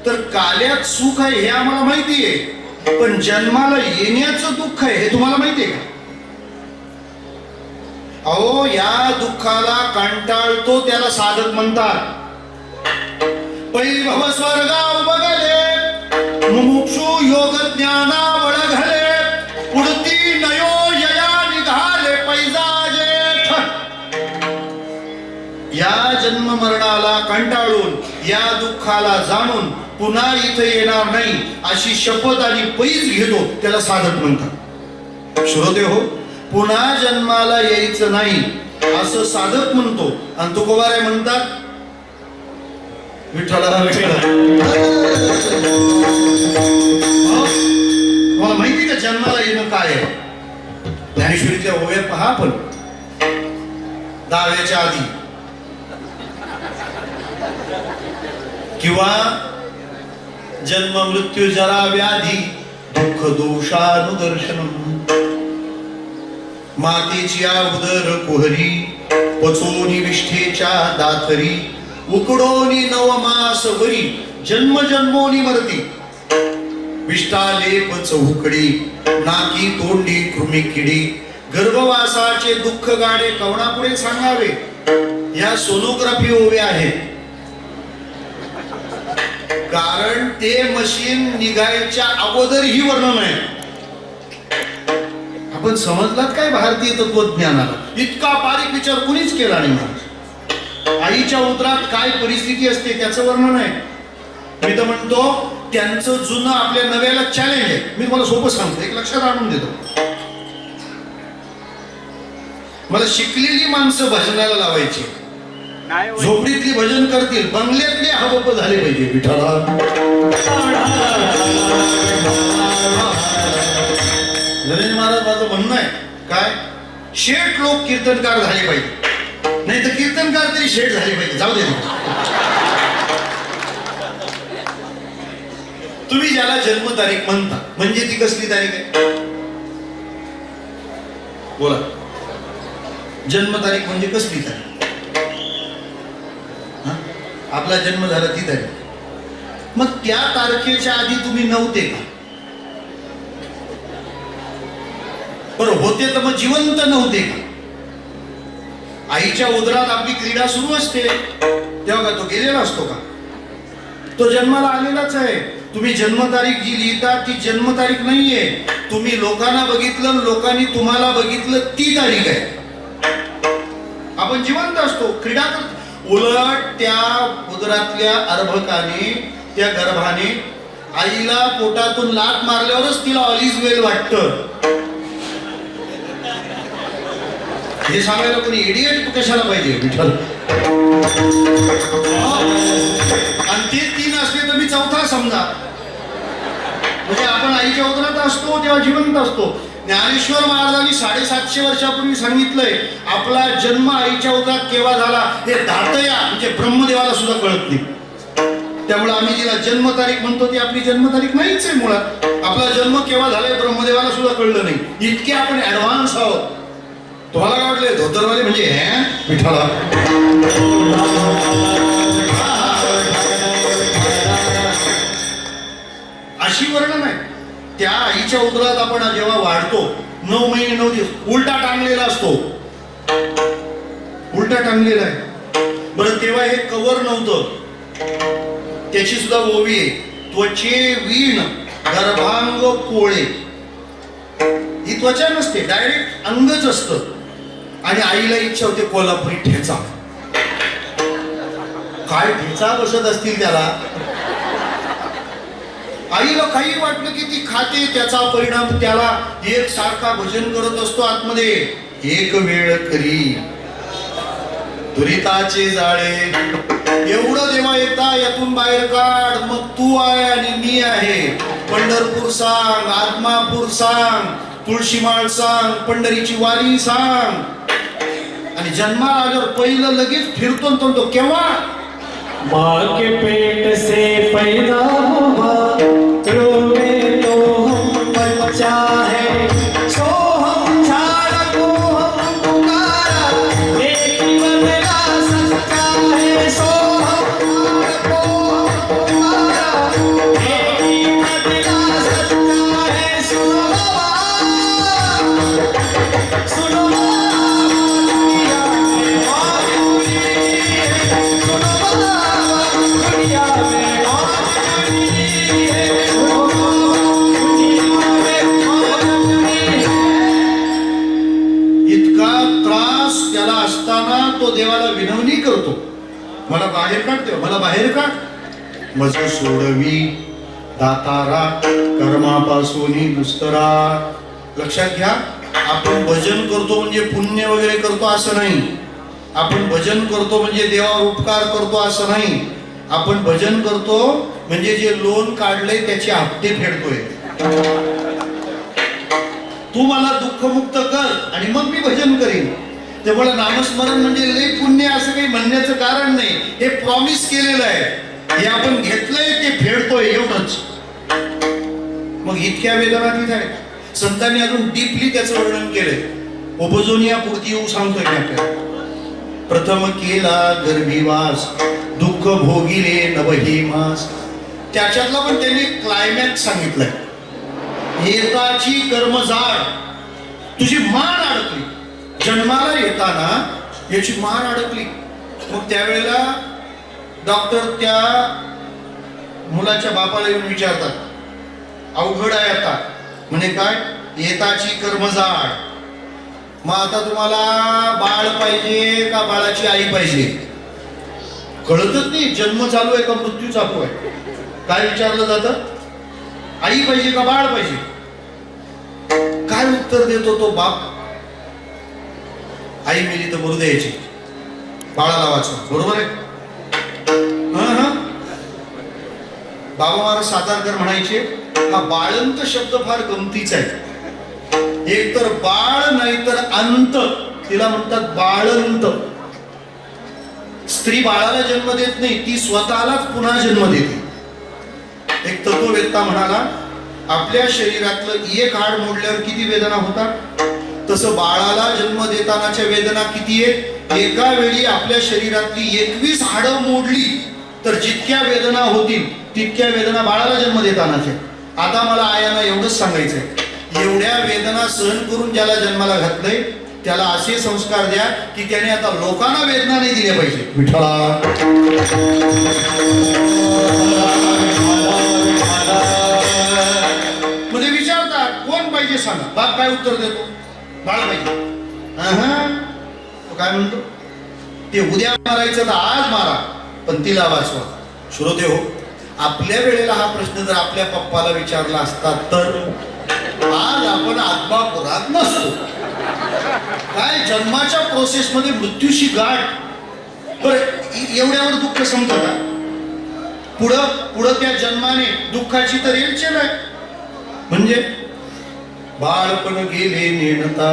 तर काल्यात सुख आहे हे आम्हाला माहिती आहे, पण जन्माला येण्याचं दुःख आहे हे तुम्हाला माहिती आहे का? अहो या दुःखाला कंटाळतो त्याला साधक म्हणतात. पै भव स्वर्गा उबगले, मुमुक्षु योग ज्ञाना वळघले, उडती नयो यया निघाले पैजा जेठ. या जन्म मरणाला कंटाळून, या दुःखाला जाणून पुन्हा इथे येणार नाही अशी शपथ आणि पैज घेतो त्याला साधक म्हणतात. श्रोते हो, पुन्हा जन्माला यायचं नाही असं साधक म्हणतो. आणि तुकोबाराय म्हणतात विठ्ठला विठ्ठला. मला माहिती का जन्माला येणं काय आहे? ज्ञानेश्वरीच्या ओव्या पहा. पण दाव्याच्या आधी किंवा जन्म मृत्यू जरा व्याधी दुःख दोषानुदर्शनम, मातेची उदर कुहरी पचोनी विष्ठेच्या दाथरी, उकडोनी नवमास वरी जन्म जन्मोनी मरती, विष्टालेप चौकडी नाकी तोंडी कृमी किडी, गर्भवासाचे दुःख गाणे कवणापुढे सांगावे. या सोनोग्राफी ओव्या आहेत. कारण ते मशीन निघायच्या अगोदर ही वर्णन आहे. आपण समजलात काय भारतीय तत्वज्ञानाला? इतका बारीक विचार कुणीच केला नाही. आईच्या उदरात काय परिस्थिती असते त्याचं वर्णन आहे. मी तर म्हणतो त्यांचं जुनं आपल्या नव्याला चॅलेंज आहे. मी तुम्हाला सोपं सांगतो, एक लक्षात आणून देतो. मला शिकलेली माणसं भजनाला लावायची. झोपडीतली भजन करतील, बंगल्यातले हवप झाले पाहिजे. विठ्ठला नरेंद्र महाराज माझं म्हणणं आहे काय, शेठ लोक कीर्तनकार झाले पाहिजे, नाही तर कीर्तनकार तरी शेठ झाले पाहिजे. जाऊ दे. तुम्ही ज्याला जन्मतारीख म्हणता म्हणजे ती कसली तारीख आहे? बोला. जन्मतारीख म्हणजे कसली तारीख? आपला जन्म झाला ती तारीख. मग त्या तारखेच्या आधी तुम्ही नव्हते का? बरं होते तर मग जिवंत नव्हते का? आईच्या उदरात आपली क्रीडा सुरू असते, तेव्हा का तो गेलेला असतो का? तो जन्माला आलेलाच आहे. तुम्ही जन्मतारीख जी लिहिता ती जन्मतारीख नाहीये. तुम्ही लोकांना बघितलं, लोकांनी तुम्हाला बघितलं, ती तारीख आहे. आपण जिवंत असतो, क्रीडा करतो. उलट त्या उदरातल्या अर्भकाने, त्या गर्भाने आईला पोटातून लाथ मारल्यावरच तिला ऑल इज वेल वाटतं. हे सांगायला कोणी इडियट कशाला पाहिजे विठ्ठल? आणि ते तीन असले तर मी चौथा समजा. म्हणजे आपण आईच्या उदरात असतो तेव्हा जिवंत असतो. ज्ञानेश्वर महाराजांनी 750 वर्षापूर्वी सांगितलंय, आपला जन्म आईच्या उदरात केव्हा झाला हे दातया म्हणजे ब्रह्मदेवाला सुद्धा कळत नाही. त्यामुळे आम्ही जिला जन्मतारीख म्हणतो ती आपली जन्मतारीख नाहीच आहे. मुळात आपला जन्म केव्हा झालाय ब्रह्मदेवाला सुद्धा कळलं नाही. इतके आपण ऍडव्हान्स आहोत. तुम्हाला काय वाटले धोतरवाले म्हणजे विठाला? अशी वर्णन आहे. त्या आईच्या उदरात आपण जेव्हा वाढतो 9 महिने 9 दिवस उलटा टांगलेला असतो. उलटा टांगलेला आहे. बरं तेव्हा हे कवर नव्हतं, त्याची सुद्धा ओवी आहे. त्वचे वीण गर्भांग पोळे. ही त्वचा नसते, डायरेक्ट अंगच असतं. आणि आईला इच्छा होते कोल्हापुरी ठेचा. काय ठेचा बसत असतील त्याला. आईला काही वाटलं की ती खाते, त्याचा परिणाम त्याला एक सारखा भजन करत असतो आतमध्ये. एक वेळ करी दुरिताचे जाळे, एवढं देवा एकदा यातून बाहेर काढ, मग तू आहे आणि मी आहे. पंढरपूर सांग, आत्मापूर सांग, तुळशीमाळ सांग, पंढरीची वारी सांग. आणि जन्माला आल्यावर पहिलं लगेच फिरतो तो केव्हा? माँ के पेट से पैदा हुआ, रोवे तो हम बच्चा है, सो हम झाड़ को हम पुकारा, एक ही बदला सच्चा है, सो हम झाड़ को हम पुकारा, एक ही बदला सच्चा है. सुनो बाबा, सुनो तो देवाला विनवणी करतो, मला बाहेर काढ देव, मला बाहेर काढ. मज सोडवी दातारा कर्मापासून दुस्तरा. लक्षात घ्या, आपण भजन करतो म्हणजे पुण्य वगैरे करतो असं नाही. आपण भजन करतो म्हणजे देवावर उपकार करतो असं नाही. आपण भजन करतो म्हणजे जे लोन काढले त्याचे हप्ते फेडतोय. तू मला दुःखमुक्त कर आणि मग मी भजन करीन. त्यामुळे नामस्मरण म्हणजे लय पुण्य असं काही म्हणण्याचं कारण नाही. हे प्रॉमिस केलेलं आहे, हे आपण घेतलंय ते फेडतोय एवढंच. मग इतक्या वेदना तिथे आहेत. संतांनी अजून डीपली त्याचं वर्णन केलंय. उपजोनिया पुरती येऊ सांगतोय मी आपल्याला. प्रथम केला गर्भीवास, दुःख भोगिले नवही मास. त्याच्यातला पण त्यांनी क्लायमॅक्स सांगितलंय. येताची कर्मजाळ, तुझी मान अडकली. जन्माला येताना याची मान अडकली. मग त्यावेळेला डॉक्टर त्या मुलाच्या बापाला येऊन विचारतात, अवघड आहे आता. म्हणे काय? येताची कर्मजाळ. मग आता तुम्हाला बाळ पाहिजे का बाळाची आई पाहिजे? कळतच नाही. जन्म चालू आहे का मृत्यू चालू आहे? काय विचारलं जातं? आई पाहिजे का बाळ पाहिजे? काय उत्तर देतो तो बाप? आई मेली तर मरू द्यायची, बाळाला वाचवा. बरोबर आहे. बाबा महाराज सातारकर म्हणायचे, हा बाळंत शब्द फार गमतीचा आहे. एक तर बाळ नाही तर अंत, तिला म्हणतात बाळंत. स्त्री बाळाला जन्म देत नाही, ती स्वतःलाच पुन्हा जन्म देते. एक तत्ववेत्ता म्हणाला, आपल्या शरीरातलं एक हाड मोडल्यावर किती वेदना होतात, तसं बाळाला जन्म देतानाच्या वेदना किती आहेत. एका वेळी आपल्या शरीरातली 21 हाडं मोडली तर जितक्या वेदना होतील तितक्या वेदना बाळाला जन्म देतानाच्या. आता मला आयांना एवढंच सांगायचंय, एवढ्या वेदना सहन करून ज्याला जन्माला घातलंय त्याला असे संस्कार द्या की त्याने आता लोकांना वेदना नाही दिल्या पाहिजे. विठ्ठला मध्ये विचारतात कोण पाहिजे सांगा. बाप काय उत्तर देतो? बाळ पाहिजे. तो काय म्हणतो? ते उद्या मारायचं तर आज मारा पण तिला वाचवा. श्रोते हो, आपल्या वेळेला हा प्रश्न जर आपल्या पप्पाला विचारला असता तर आज आपण आत्मापुरात नसतो. काय जन्माच्या प्रोसेस मध्ये मृत्यूशी गाठ. बरं एवढ्यावर दुःख संपत का? पुढं पुढं त्या जन्माने दुःखाची तर रेलचेल आहे. म्हणजे बाळपण गेले नेणता,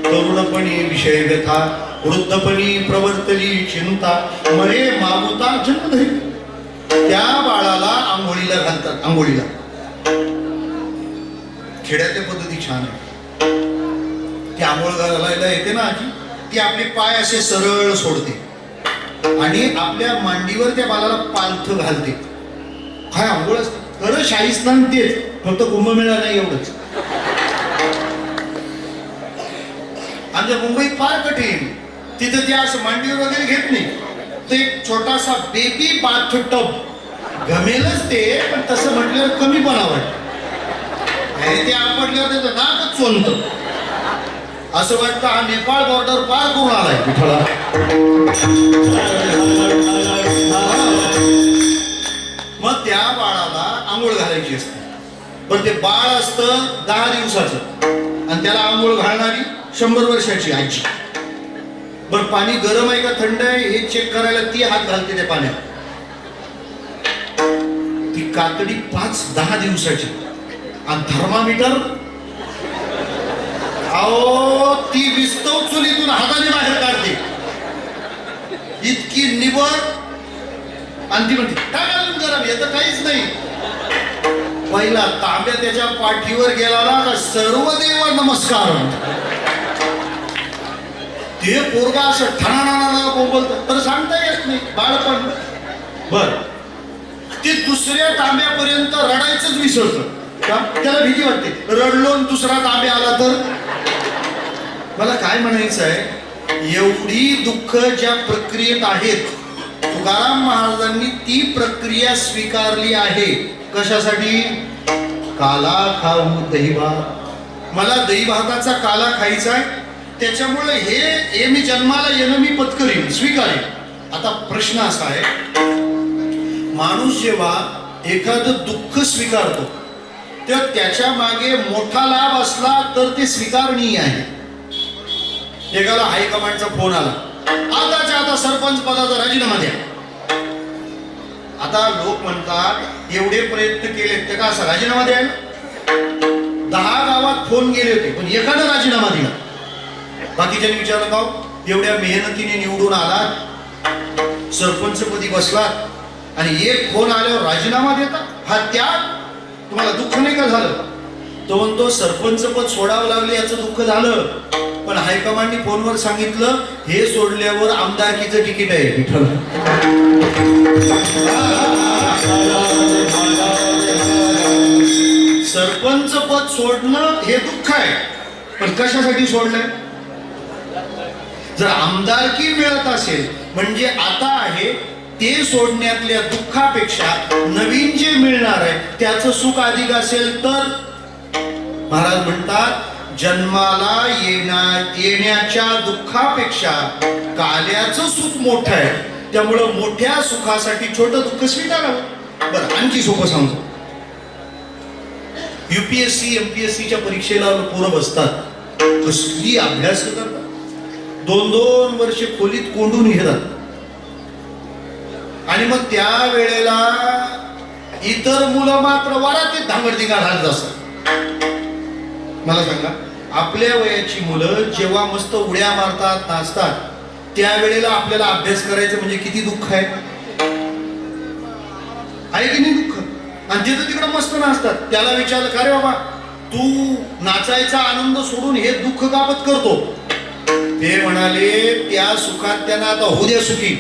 तरुणपणी विषय व्यथा, वृद्धपणी प्रवर्तली चिंता, मरे मागुता जन्मधरी. त्या बाळाला आंघोळीला घालतात. आंघोळीला खेड्यातल्या पद्धती छान आहे. ती आंघोळ घालायला येते ना आजी, ती आपले पाय असे सरळ सोडते आणि आपल्या मांडीवर त्या बाळाला पालथ घालते. काय आंघोळ असते खरं. शाही स्नान तेच, फक्त कुंभमेळा नाही एवढंच. आमच्या मुंबईत फार कठीण. तिथं ते असं मांडीवर वगैरे घेत नाही. तो एक छोटासा बेबी बाथ टब गमेलच ते, पण तसं म्हटल्यावर कमी बनावं आणि ते आपटल्यावर त्याचं नाकच चोलतं. असं वाटतं हा नेपाळ बॉर्डर पार करून आलाय. विठ्ठला मग त्या बाळाला आंघोळ घालायची असते. पण ते बाळ असतं 10 दिवसाचं आणि त्याला आंघोळ घालणारी 100 वर्षाची आजी. बरं पाणी गरम आहे का थंड आहे हे चेक करायला ती हात घालते त्या पाण्यात. ती कातडी 5-10 दिवसाची आणि थर्मामीटर अहो ती विस्तव चुलीतून हाताने बाहेर काढते. इतकी निवड आणि ती म्हणते टाकाल गरम येतं काहीच नाही. पहिला तांब्या त्याच्या पाठीवर गेला ना सर्व देव नमस्कार. ते पोरगा असं ठणाणा बोलत तर सांगता येत नाही. बाळपण बर ते दुसऱ्या तांब्यापर्यंत रडायचंच विसरतं. का? त्याला भीती वाटते. रडलो दुसरा तांब्या आला तर. मला काय म्हणायचं आहे, एवढी दुःख ज्या प्रक्रियेत आहेत तुकाराम महाराजांनी ती प्रक्रिया स्वीकारली आहे. कशासाठी? काला खाऊ दही भात. मला दही भाताचा काला खायचा आहे त्याच्यामुळे हे मी जन्माला येणं मी पत्करीन स्वीकारेन. आता प्रश्न असा आहे, माणूस जेव्हा एखादं दुःख स्वीकारतो तेव्हा त्याच्या मागे मोठा लाभ असला तर ते स्वीकारणीय आहे. एकाला हायकमांडचा फोन आला, आताच्या आता सरपंच पदाचा राजीनामा द्या. आता लोक म्हणतात एवढे प्रयत्न केले ते का असा राजीनामा द्यायला? 10 गावात फोन गेले होते पण एकानं राजीनामा दिला. बाकीच्यांनी विचारलं का एवढ्या मेहनतीने निवडून आलात, सरपंचपदी बसलात आणि एक फोन आल्यावर राजीनामा देता? हा त्याग तुम्हाला दुःख नाही का झालं? तो म्हणतो सरपंच पद सोडावं लागले याचं दुःख झालं, पण हायकमांडनी फोनवर सांगितलं हे सोडल्यावर आमदारकीचं तिकीट आहे. विठ्ठल सरपंच पद सोडणं हे दुःख आहे, पण कशासाठी सोडलंय? जर आमदारकी मिळत असेल म्हणजे आता आहे ते सोडण्यातल्या दुःखापेक्षा नवीन जे मिळणार आहे त्याचं सुख अधिक असेल तर. महाराज म्हणतात जन्माला येण्याच्या दुःखापेक्षा काल्याचं सुख मोठं आहे, त्यामुळं मोठ्या सुखासाठी छोटं दुःख स्वीकारावं. बरं आणखी सोपं सांगतो. UPSC MPSCच्या परीक्षेला पोरं बसतात, कसली अभ्यास करतात, 2-2 वर्ष खोलीत कोंडून घेतात आणि मग त्या वेळेला इतर मुलं मात्र वरातीत धांगडधिंगा घालत असतात. मला सांगा आपल्या वयाची मुलं जेव्हा मस्त उड्या मारतात नाचतात त्यावेळेला आपल्याला अभ्यास करायचं म्हणजे किती दुःख आहे की नाही दुःख? आणि जिथं तिकडं मस्त नाचतात त्याला विचारलं का रे बाबा तू नाचायचा आनंद सोडून हे दुःख का पत्करतो? ते म्हणाले त्या सुखात त्यांना आता होऊ द्या सुखी,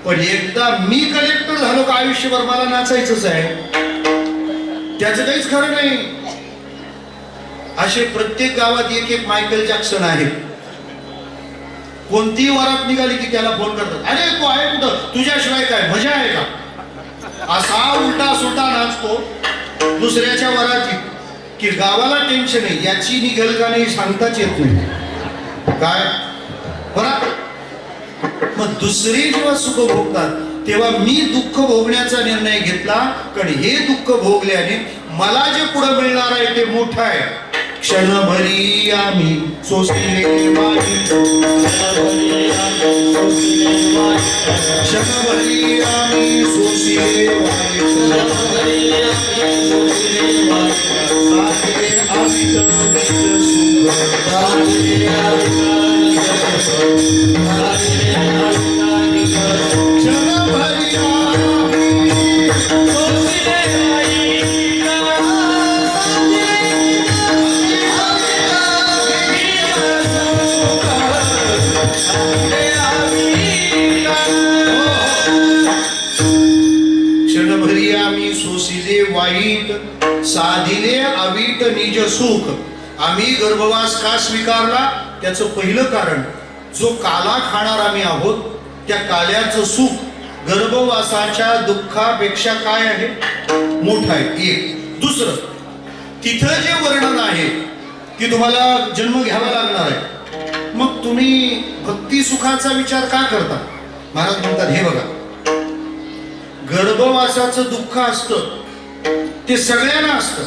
पण एकदा मी कलेक्टर झालो का आयुष्यभर मला नाचायचंच आहे, त्याचं काहीच खरं नाही. असे प्रत्येक गावात एक मायकेल जॅक्सन आहे. कोणतीही वरात निघाली की त्याला फोन करतात, अरे तू आहे कुठं, तुझ्याशिवाय काय मजा आहे का? असा उलटा सुलटा नाचतो दुसऱ्याच्या वरातीत की गावाला टेन्शन आहे, याची निघेल का नाही सांगताच येत नाही. काय बरं, मग दुसरे जेव्हा सुख भोगतात तेव्हा मी दुःख भोगण्याचा निर्णय घेतला, कारण हे दुःख भोगल्याने मला जे पुढे मिळणार आहे ते मोठं आहे. क्षणभरी आम्ही सोसले वाई, क्षणभरी आम्ही सोसले वाई, सारे अमित क्षणभरी आम्ही क्षणभरी आम्ही सोसिले वाईट, साधिले अवीट निज सुख. आम्ही गर्भवास का स्वीकारला? त्याचं पहिलं कारण, जो काला खाणार आम्ही आहोत त्या काल्याचं सुख गर्भवासाच्या दुःखापेक्षा काय आहे? मोठं आहे. एक. दुसरं, तिथं जे वर्णन आहे की तुम्हाला जन्म घ्यावा लागणार आहे, मग तुम्ही भक्ती सुखाचा विचार का करता? महाराज म्हणतात, हे बघा, गर्भवासाचं दुःख असतं ते सगळ्यांना असतं,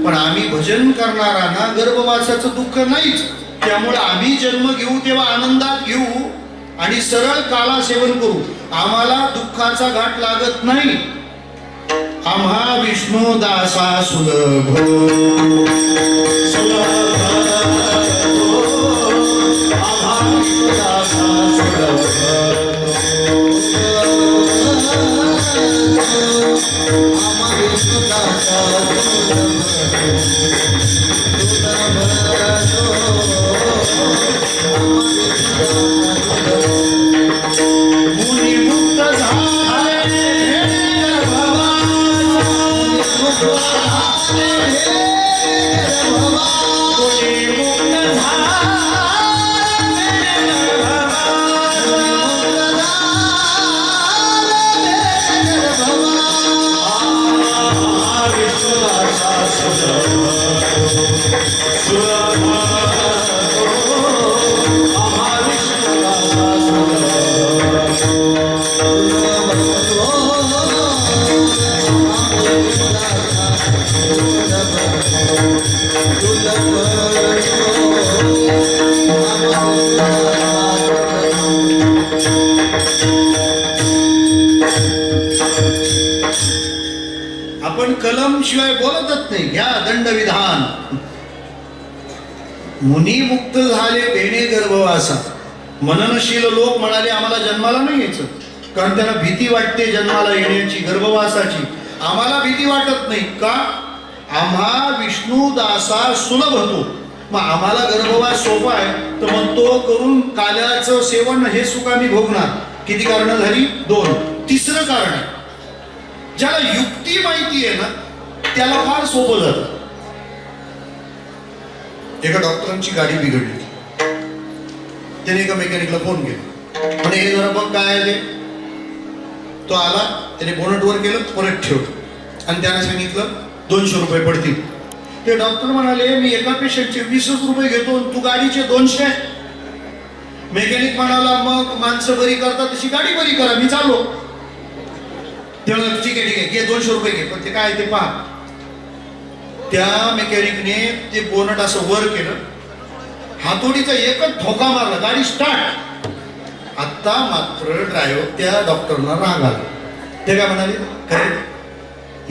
पण आम्ही भजन करणाऱ्यांना गर्भवासाचं दुःख नाहीच. त्यामुळे आम्ही जन्म घेऊ तेव्हा आनंदात घेऊ आणि सरळ काला सेवन करू, आम्हाला दुःखाचा घाट लागत नाही. आम्हा विष्णू दासा सुलभ, आम्हा विष्णू दासा सुलभ, आम्हा विष्णू दासा मुनी मुक्त झाले आपण कलम शिवाय बोलतच नाही. घ्या दंडविधान. मुनी मुक्त झाले बेणे गर्भवासा. मननशील लोक म्हणाले आम्हाला जन्माला नाही यायचं, कारण त्यांना भीती वाटते जन्माला येण्याची, गर्भवासाची. आम्हाला भीती वाटत नाही का? आम्हा विष्णू दासा सुलभ होतो. मग आम्हाला गर्भवास सोपा आहे, तर मग तो करून काल्याचं सेवन हे सुख आम्ही भोगणार. किती कारणं झाली? 2. तिसरं कारण आहे, ज्याला युक्ती माहिती आहे ना त्याला फार सोपं जातं. एका डॉक्टरांची गाडी बिघडली, त्याने एका मेकॅनिकला फोन केला, म्हणे हे जरा बघ काय आहे ते. तो आला, त्याने बोनट वर केलं, परत ठेवलं आणि त्याने सांगितलं 200 रुपये पडतील. ते डॉक्टर म्हणाले मी एका पेशंटचे 20 रुपये घेतो, तू गाडीचे 200. मेकॅनिक म्हणाला मग माणसं बरी करतात तशी गाडी बरी करा, मी चाललो. तेव्हा ठीक आहे घे 200 रुपये घे, पण ते काय ते पहा. त्या मेकॅनिकने ते बोनट असं वर केलं, हातोडीचा एकच ठोका मारला, गाडी स्टार्ट. आता मात्र ड्रायव्हर त्या डॉक्टरना राग आला. ते काय म्हणाले, काय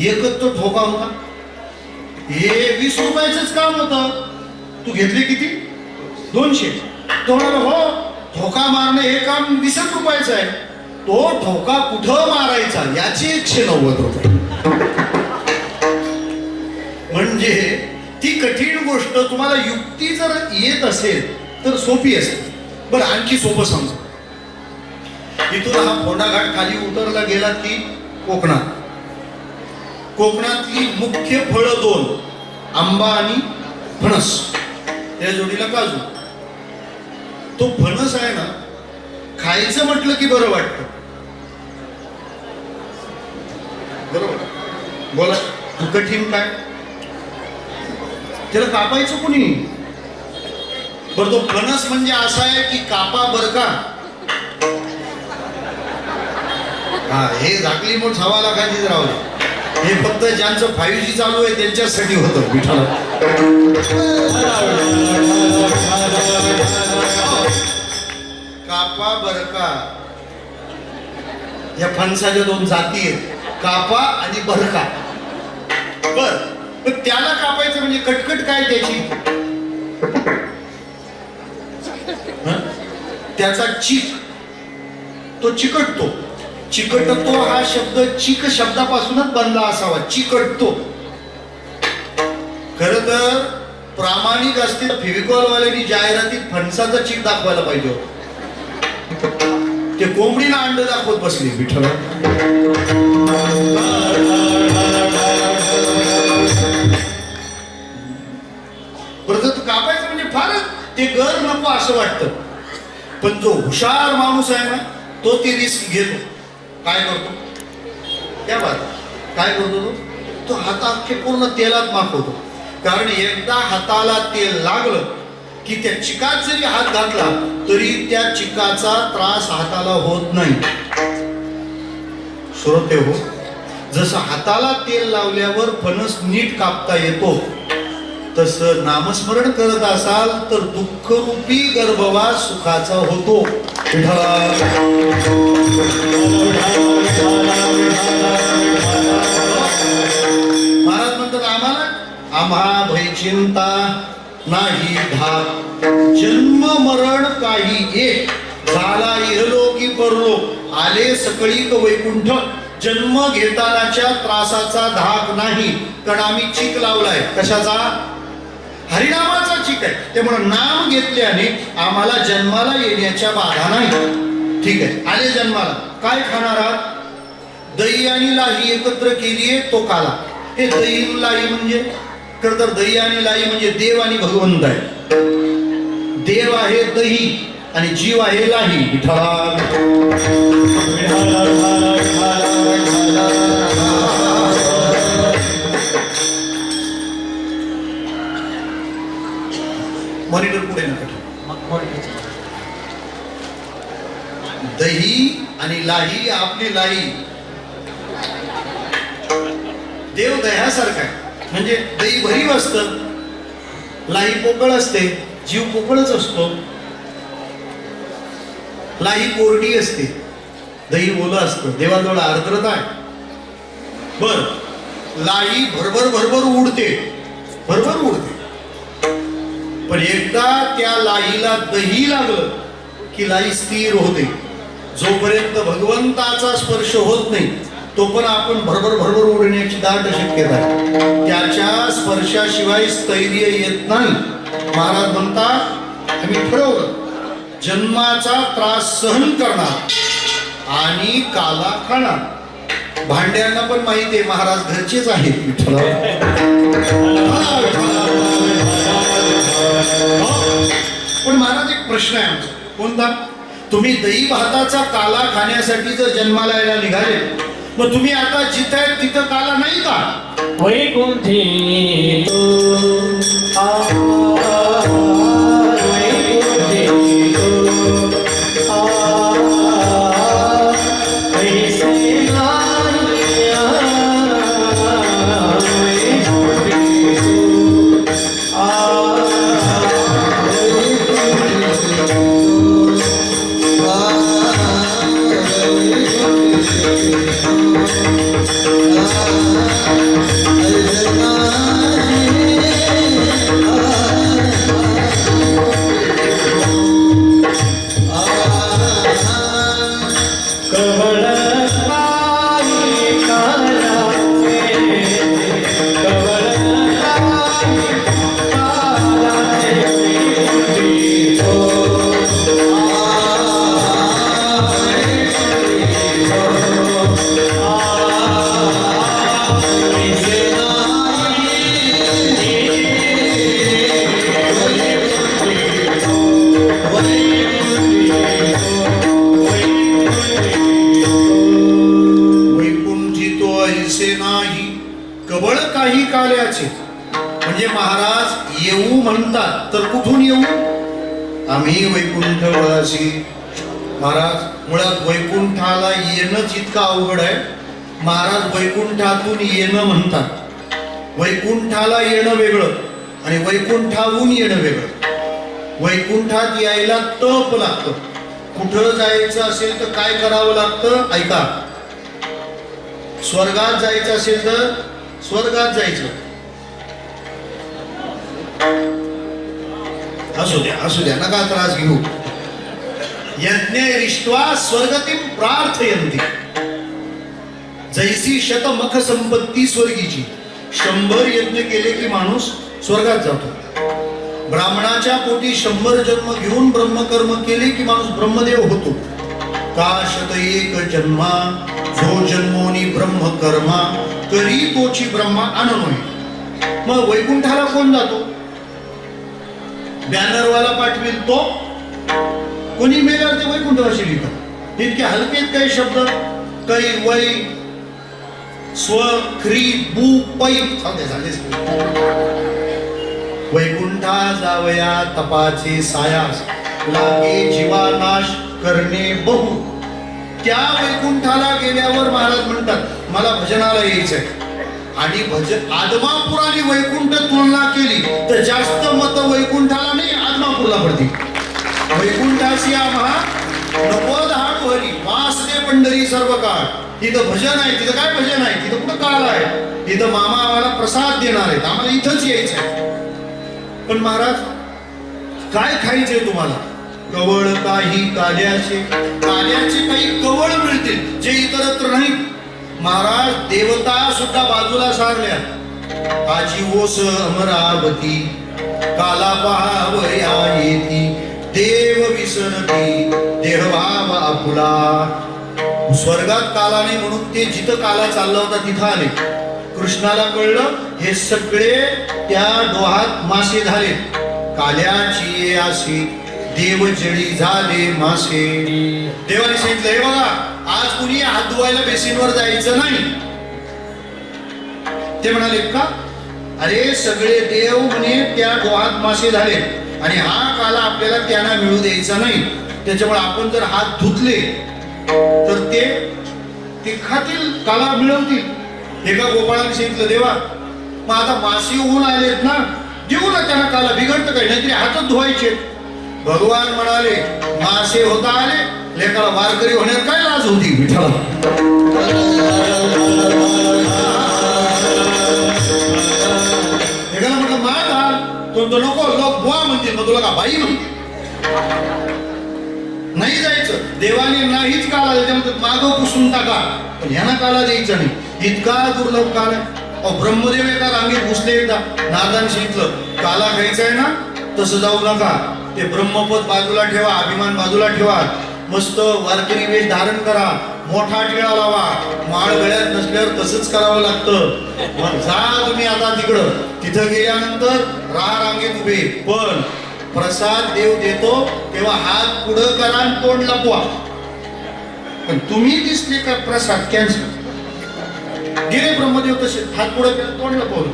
एकच तो ठोका होता, हे 20 रुपयाचंच काम होतं, तू घेतले किती? 200. तो म्हणाला हो, ठोका मारणे हे काम 20 रुपयाचं आहे, तो ठोका कुठं मारायचा याचे 190 रुपये. म्हणजे ती कठीण गोष्ट तुम्हाला युक्ती जर येत असेल तर सोपी असेल. बरं आणखी सोपं समजा, इथून हा फोंडाघाट खाली उतरला गेला की कोकणात. कोकणातली मुख्य फळं 2, आंबा आणि फणस, त्या जोडीला काजू. तो फणस आहे ना, खायचं म्हटलं की बरं वाटतं. बरोबर बोला, कठीण काय? त्याला कापायचं कुणी? बरं, तो फणस म्हणजे असा आहे की कापा बर का. हा, हे झाकली मोठ 6 लाखांचीच रावली. हे फक्त ज्यांचं 5G चालू आहे त्यांच्यासाठी होतं विठाला. कापा बर का. या फणसाच्या 2 जाती आहेत, कापा आणि बरका. बर, पण त्याला कापायचं म्हणजे कटकट काय त्याची? त्याचा चीक, तो चिकटतो. चिकटतो हा शब्द चीक शब्दापासूनच बनला असावा, चिकटतो. खर तर प्रामाणिक असतील फेविकॉल वाल्यांनी जाहिरातीत फणसाचा चीक दाखवायला पाहिजे होतं. ते कोंबडीला अंड दाखवत बसले विठ्ठल. परत कापायचं म्हणजे फारच ते गर नको असं वाटतं. पण जो हुशार माणूस आहे ना, तो ती रिस्क घेतो. काय करतो? त्या बात काय करतो तो हातात पूर्ण तेलात माखवतो. कारण एकदा हाताला तेल लागलं की त्या चिकात जरी हात घातला तरी त्या चिकाचा त्रास हाताला होत नाही. श्रोते हो, जसं हाताला तेल लावल्यावर फणस नीट कापता येतो, तसं नामस्मरण करत असाल तर दुःखरूपी गर्भवास सुखाचा होतो. महाराज म्हणतात आम्हा भय चिंता नाही धाक, जन्म मरण काही एक, झाला इहलोकी परलोक, आले सकळीक वैकुंठ, जन्म घेतानाच्या त्रासाचा धाक नाही. कारण आम्ही चीक लावलाय. कशाचा? हरिनामाचा चीक आहे. त्यामुळे नाम घेतल्याने आम्हाला जन्माला येण्याच्या बाधा नाही. ठीक आहे, आले जन्माला, काय खाणार आहात? दही आणि लाही एकत्र केलीये तो काला. हे दही लाही म्हणजे, खरं तर दही आणि लाही म्हणजे देव आणि भगवंत आहे. देव आहे दही आणि जीव आहे लाही. विठ्ठला मॉनिटर पुढे नका. दही आणि लाही, आपली लाही. देव दह्यासारखा आहे. म्हणजे दही भरीव असतं, लाही पोकळ असते, जीव पोकळच असतो. लाही कोरडी असते, दही ओलं असतं. देवाजवळ आर्द्रता आहे. बर, लाही भरभर भरभर उडते, भरभर उडते. पण एकदा त्या लाहीला दही लागलं की लाही स्थिर होते. जोपर्यंत भगवंताचा स्पर्श होत नाही तो पण आपण भरभर भरभर उडण्याची दाट शक्यता आहे. त्याच्या स्पर्शाशिवाय स्थैर्य येत नाही. महाराज म्हणतात आम्ही ठरवलं जन्माचा त्रास सहन करणार आणि काला खाणार. भांड्यांना पण माहिती आहे महाराज घरचेच आहेत. विठ्ठल पण महाराज एक प्रश्न आहे आमचा. कोणता? तुम्ही दही भाताचा काला खाण्यासाठी जर जन्माला यायला निघाले, मग तुम्ही आता जिथं आहे तिथं काला नाही का? वैकुंठी जावयाचे. म्हणजे महाराज येऊ म्हणतात तर कुठून येऊ? आम्ही वैकुंठवासी. महाराज मुळात वैकुंठाला येणंच इतकं अवघड आहे. महाराज वैकुंठातून येणं म्हणतात. वैकुंठाला येणं वेगळं आणि वैकुंठाहून येणं वेगळं. वैकुंठात यायला तप लागतं. कुठं जायचं असेल तर काय करावं लागतं ऐका. स्वर्गात जायचं असेल तर स्वर्गात जायचं. असू द्या नका त्रास घेऊ. यज्ञैरिष्ट्वा स्वर्गतीं प्रार्थयन्ति. जैसी शतमख संपत्ती स्वर्गीची. 100 यज्ञ केले की माणूस स्वर्गात जातो. ब्राह्मणाच्या पोटी 100 जन्म घेऊन ब्रह्मकर्म केले की माणूस ब्रह्मदेव होतो. का शत एक जन्मा जो जन्मोनी ब्रह्मकर्मा करी तोची ब्रह्मा अननोय. मग वैकुंठाला कोण जातो? बॅनरवाला पाठविल तो. कोणी मेल्यावर ते वैकुंठवासी लिहितात. इतके हलकेत काही शब्द. काही वै स्व ख्री बू पै झाले. वैकुंठा जावया तपाचे सायास लागे जीवानाश करणे बहु. त्या वैकुंठाला गेल्यावर महाराज म्हणतात मला भजनाला यायचंय. आणि भजन आदमापूर वैकुंठ तुलना केली तर जास्त मत वैकुंठाला नाही आदमापूरला पडतील. वैकुंठाशी आम्हा नवद हाड हरी वास दे पंढरी सर्व काळ. तिथं भजन आहे. तिथं काय भजन आहे? तिथं कुठं काळ आहे? तिथं मामा आम्हाला प्रसाद देणार आहेत. आम्हाला इथंच यायचं आहे. पण महाराज काय खायचंय तुम्हाला? कवळ काही काल्याचे. काल्याचे काही कवळ मिळतील जे इतरत्र नाही. महाराज देवता सुद्धा बाजूला सारल्या. आजी ओस अमरावती काला पहावया येती. देव विसरती देहभाव आपुला. स्वर्गात काला नाही म्हणून ते जिथं काला चालला होता तिथं आले. कृष्णाला कळलं हे सगळे त्या डोहात मासे झाले. काल्याची आशी देव जळी झाले मासे. देवाने सांगितलं हे बघा आज कुणी हात धुवायला बेसिनवर जायचं नाही. ते म्हणाले का? अरे सगळे देव म्हणे त्या डोहात मासे झाले आणि हा काला आपल्याला त्यांना मिळू द्यायचा नाही. त्याच्यामुळे आपण जर हात धुतले तर ते खातील काला मिळवतील. एका गोपाळाने सांगितलं देवा मग आता मासे होऊन आलेत ना देऊ ना त्यांना काला. बिघडतं काही नाहीतरी हातच धुवायचे. भगवान म्हणाले मासे होता आले लेकाला वारकरी होण्यात काय लाज होती विठ्ठला. एकाला म्हटलं मा घाल तो नको लोक बुवा म्हणतील मग तुला का बाई म्हणतील. नाही जायचं. देवाने नाहीच काला त्याच्यामध्ये मागं पुसून टाका पण ह्यांना काला द्यायचा नाही. इतका दुर्लभ काल आहे. ब्रह्मदेव एका रांगेत घुसले. एकदा नारदाने सांगितलं काला खायचा आहे ना तसं जाऊ नका. ते ब्रह्मपद बाजूला ठेवा. अभिमान बाजूला ठेवा. मस्त वारकरी वेश धारण करा. मोठा टिळा लावा. माळ गळ्यात नसल्यावर तसंच करावं लागतं. मग जा तुम्ही आता तिकडं. तिथं गेल्यानंतर रांगेत उभे. पण प्रसाद देव देतो तेव्हा हात पुढं करा आणि तोंड लपवा. पण तुम्ही दिसले का प्रसाद कॅन्सल. गेले ब्रह्मदेव तसे हात पुढे तोंड लपवलं.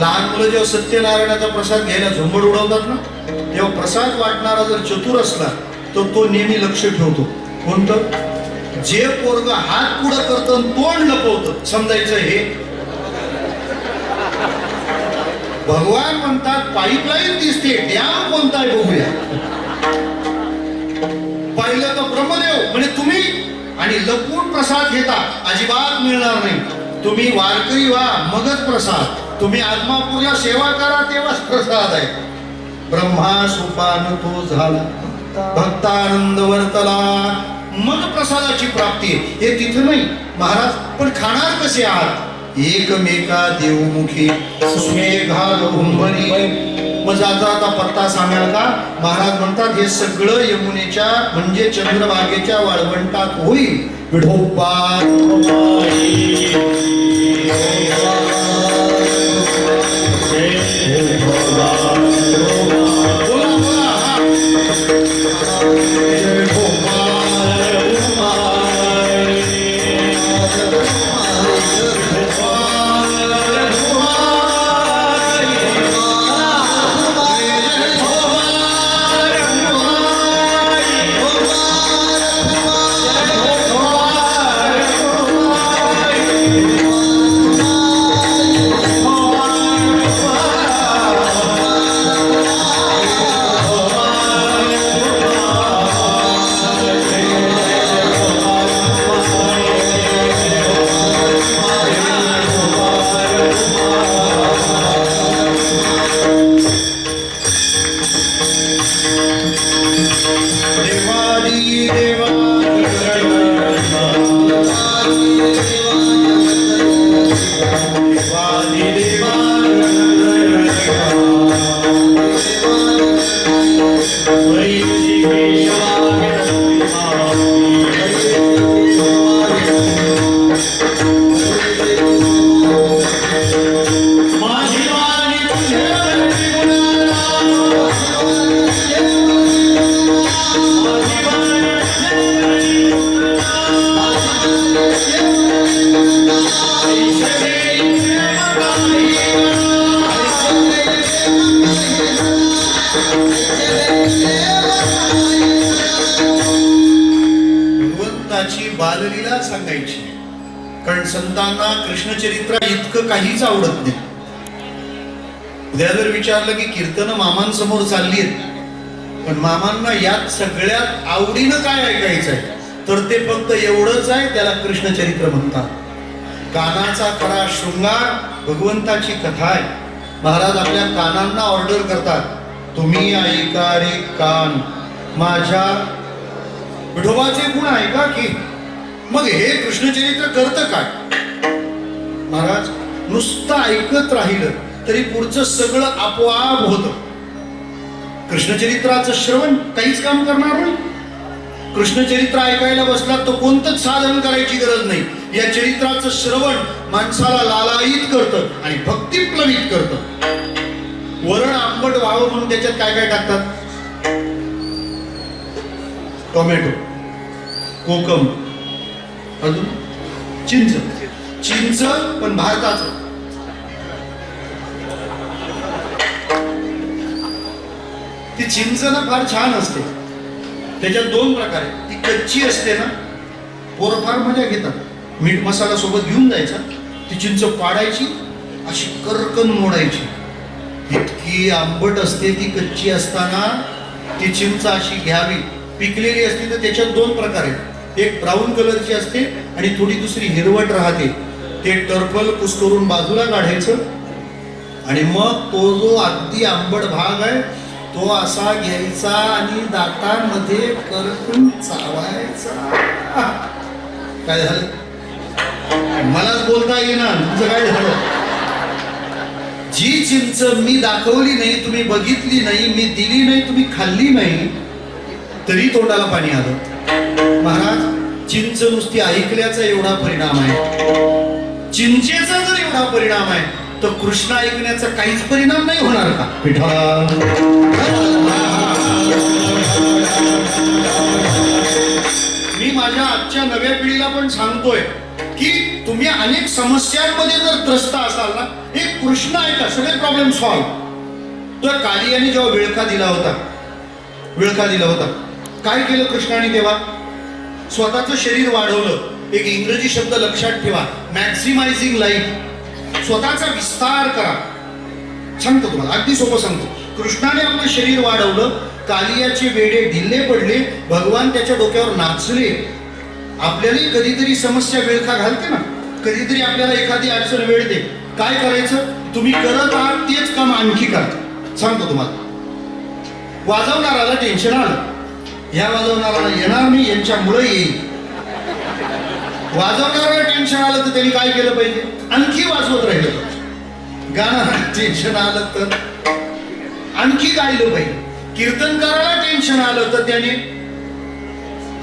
लहान मुलं जेव्हा सत्यनारायणाचा प्रसाद घ्यायला झुंबड उडवतात ना तेव्हा प्रसाद वाटणारा जर चतुर असला तर तो नेहमी लक्ष ठेवतो. कोणतं? जे पोरग हात पुढं करतं तोंड लपवतं समजायचं हे भगवान म्हणतात पाईपलाईन दिसते डॅम कोणता आहे बघूया. पाहिलं तर ब्रह्मदेव म्हणजे तुम्ही आणि लपून प्रसाद घेता अजिबात मिळणार नाही. तुम्ही वारकरी व्हा मगच प्रसाद. तुम्ही आत्मापूरला सेवा करा तेव्हाच प्रसाद आहे. ब्रह्मा सोपान तो झाला भक्तानंद वर्तला मग प्रसादाची प्राप्ती आहे. हे तिथं नाही महाराज. पण खाणार कसे आहात? एकमेका देवमुखी स्नेहाल हुंबरी. मग जाता आता पत्ता सांगाल का? महाराज म्हणतात हे सगळं यमुनेच्या म्हणजे चंद्रभागेच्या वाळवंटात होईल. विठोबा बाललीला सांगायची. कारण संतांना कृष्णचरित्र इतकं काहीच आवडत नाही. उद्या जर विचारलं की कीर्तन मामांसमोर चालली आहेत, पण मामांना यात सगळ्यात आवडीनं काय ऐकायचंय, तर ते फक्त एवढंच आहे, त्याला कृष्णचरित्र म्हणतात. कानाचा खरा शृंगार भगवंताची कथा आहे. महाराज आपल्या कानांना ऑर्डर करतात, तुम्ही ऐका रे कान माझ्या विठोबाचे गुण ऐका की. मग हे कृष्णचरित्र करतं काय? महाराज नुसतं ऐकत राहिलं तरी पुढचं सगळं आपोआप होतं. कृष्णचरित्राचं श्रवण काहीच काम करणार नाही. कृष्णचरित्र ऐकायला बसला तर कोणतंच साधन करायची गरज नाही. या चरित्राचं श्रवण माणसाला लालायित करतं आणि भक्तिप्लवित करतं. वरण आंबट व्हावं म्हणून त्याच्यात काय काय टाकतात? टोमॅटो, कोकम, अजून चिंच. चिंच पण भारताचं. ती चिंच ना फार छान असते. त्याच्यात दोन प्रकार आहेत. ती कच्ची असते ना, पोरं फार मजा घेतात. मीठ मसाला सोबत घेऊन जायचा, ती चिंच पाडायची, अशी करकन मोडायची. इतकी आंबट असते ती कच्ची असताना. ती चिंच अशी घ्यावी. पिकलेली असते तर त्याच्यात दोन प्रकार आहेत. एक ब्राऊन कलरची असते आणि थोडी दुसरी हिरवट राहते. ते टर्फल कुस्करून बाजूला काढायचं आणि मग तो जो अगदी आंबट भाग आहे तो असा घ्यायचा आणि दातांमध्ये करकून चावायचा. काय झालं? मलाच बोलता येईना, तुमचं काय झालं? जी चिंच मी दाखवली नाही, तुम्ही बघितली नाही, मी दिली नाही, तुम्ही खाल्ली नाही, तरी तोंडाला पाणी आलं. महाराज चिंच नुसती ऐकल्याचा एवढा परिणाम आहे, चिंचेचा जर एवढा परिणाम आहे तर कृष्ण ऐकण्याचा काहीच परिणाम नाही होणार का? मी माझ्या आजच्या नव्या पिढीला पण सांगतोय की तुम्ही अनेक समस्यांमध्ये जर त्रस्त असाल ना, हे कृष्ण ऐका, सगळे प्रॉब्लेम सॉल्व्ह. तर कालियाने जेव्हा विळखा दिला होता, काय केलं कृष्णाने तेव्हा? स्वतःचं शरीर वाढवलं. एक इंग्रजी शब्द लक्षात ठेवा, मॅक्सिमायझिंग लाईफ. स्वतःचा विस्तार करा. सांगतो तुम्हाला, अगदी सोपं सांगतो. कृष्णाने आपलं शरीर वाढवलं, कालियाचे वेडे ढिल्ले पडले, भगवान त्याच्या डोक्यावर नाचले. आपल्यालाही कधीतरी समस्या वेळखा घालते ना, कधीतरी आपल्याला एखादी अडचण वेळ दे. काय करायचं? तुम्ही करत आहात तेच काम आणखी करा. सांगतो तुम्हाला, वाजवणाराला टेन्शन आलं, ह्या वाजवणाराला येणार नाही, यांच्यामुळे येईल. वाजवणाऱ्याला टेन्शन आलं तर त्यांनी काय केलं पाहिजे? आणखी वाजवत राहिलं पाहिजे. गाणं टेन्शन आलं तर आणखी गायलं पाहिजे. कीर्तनकाराला टेन्शन आलं तर त्याने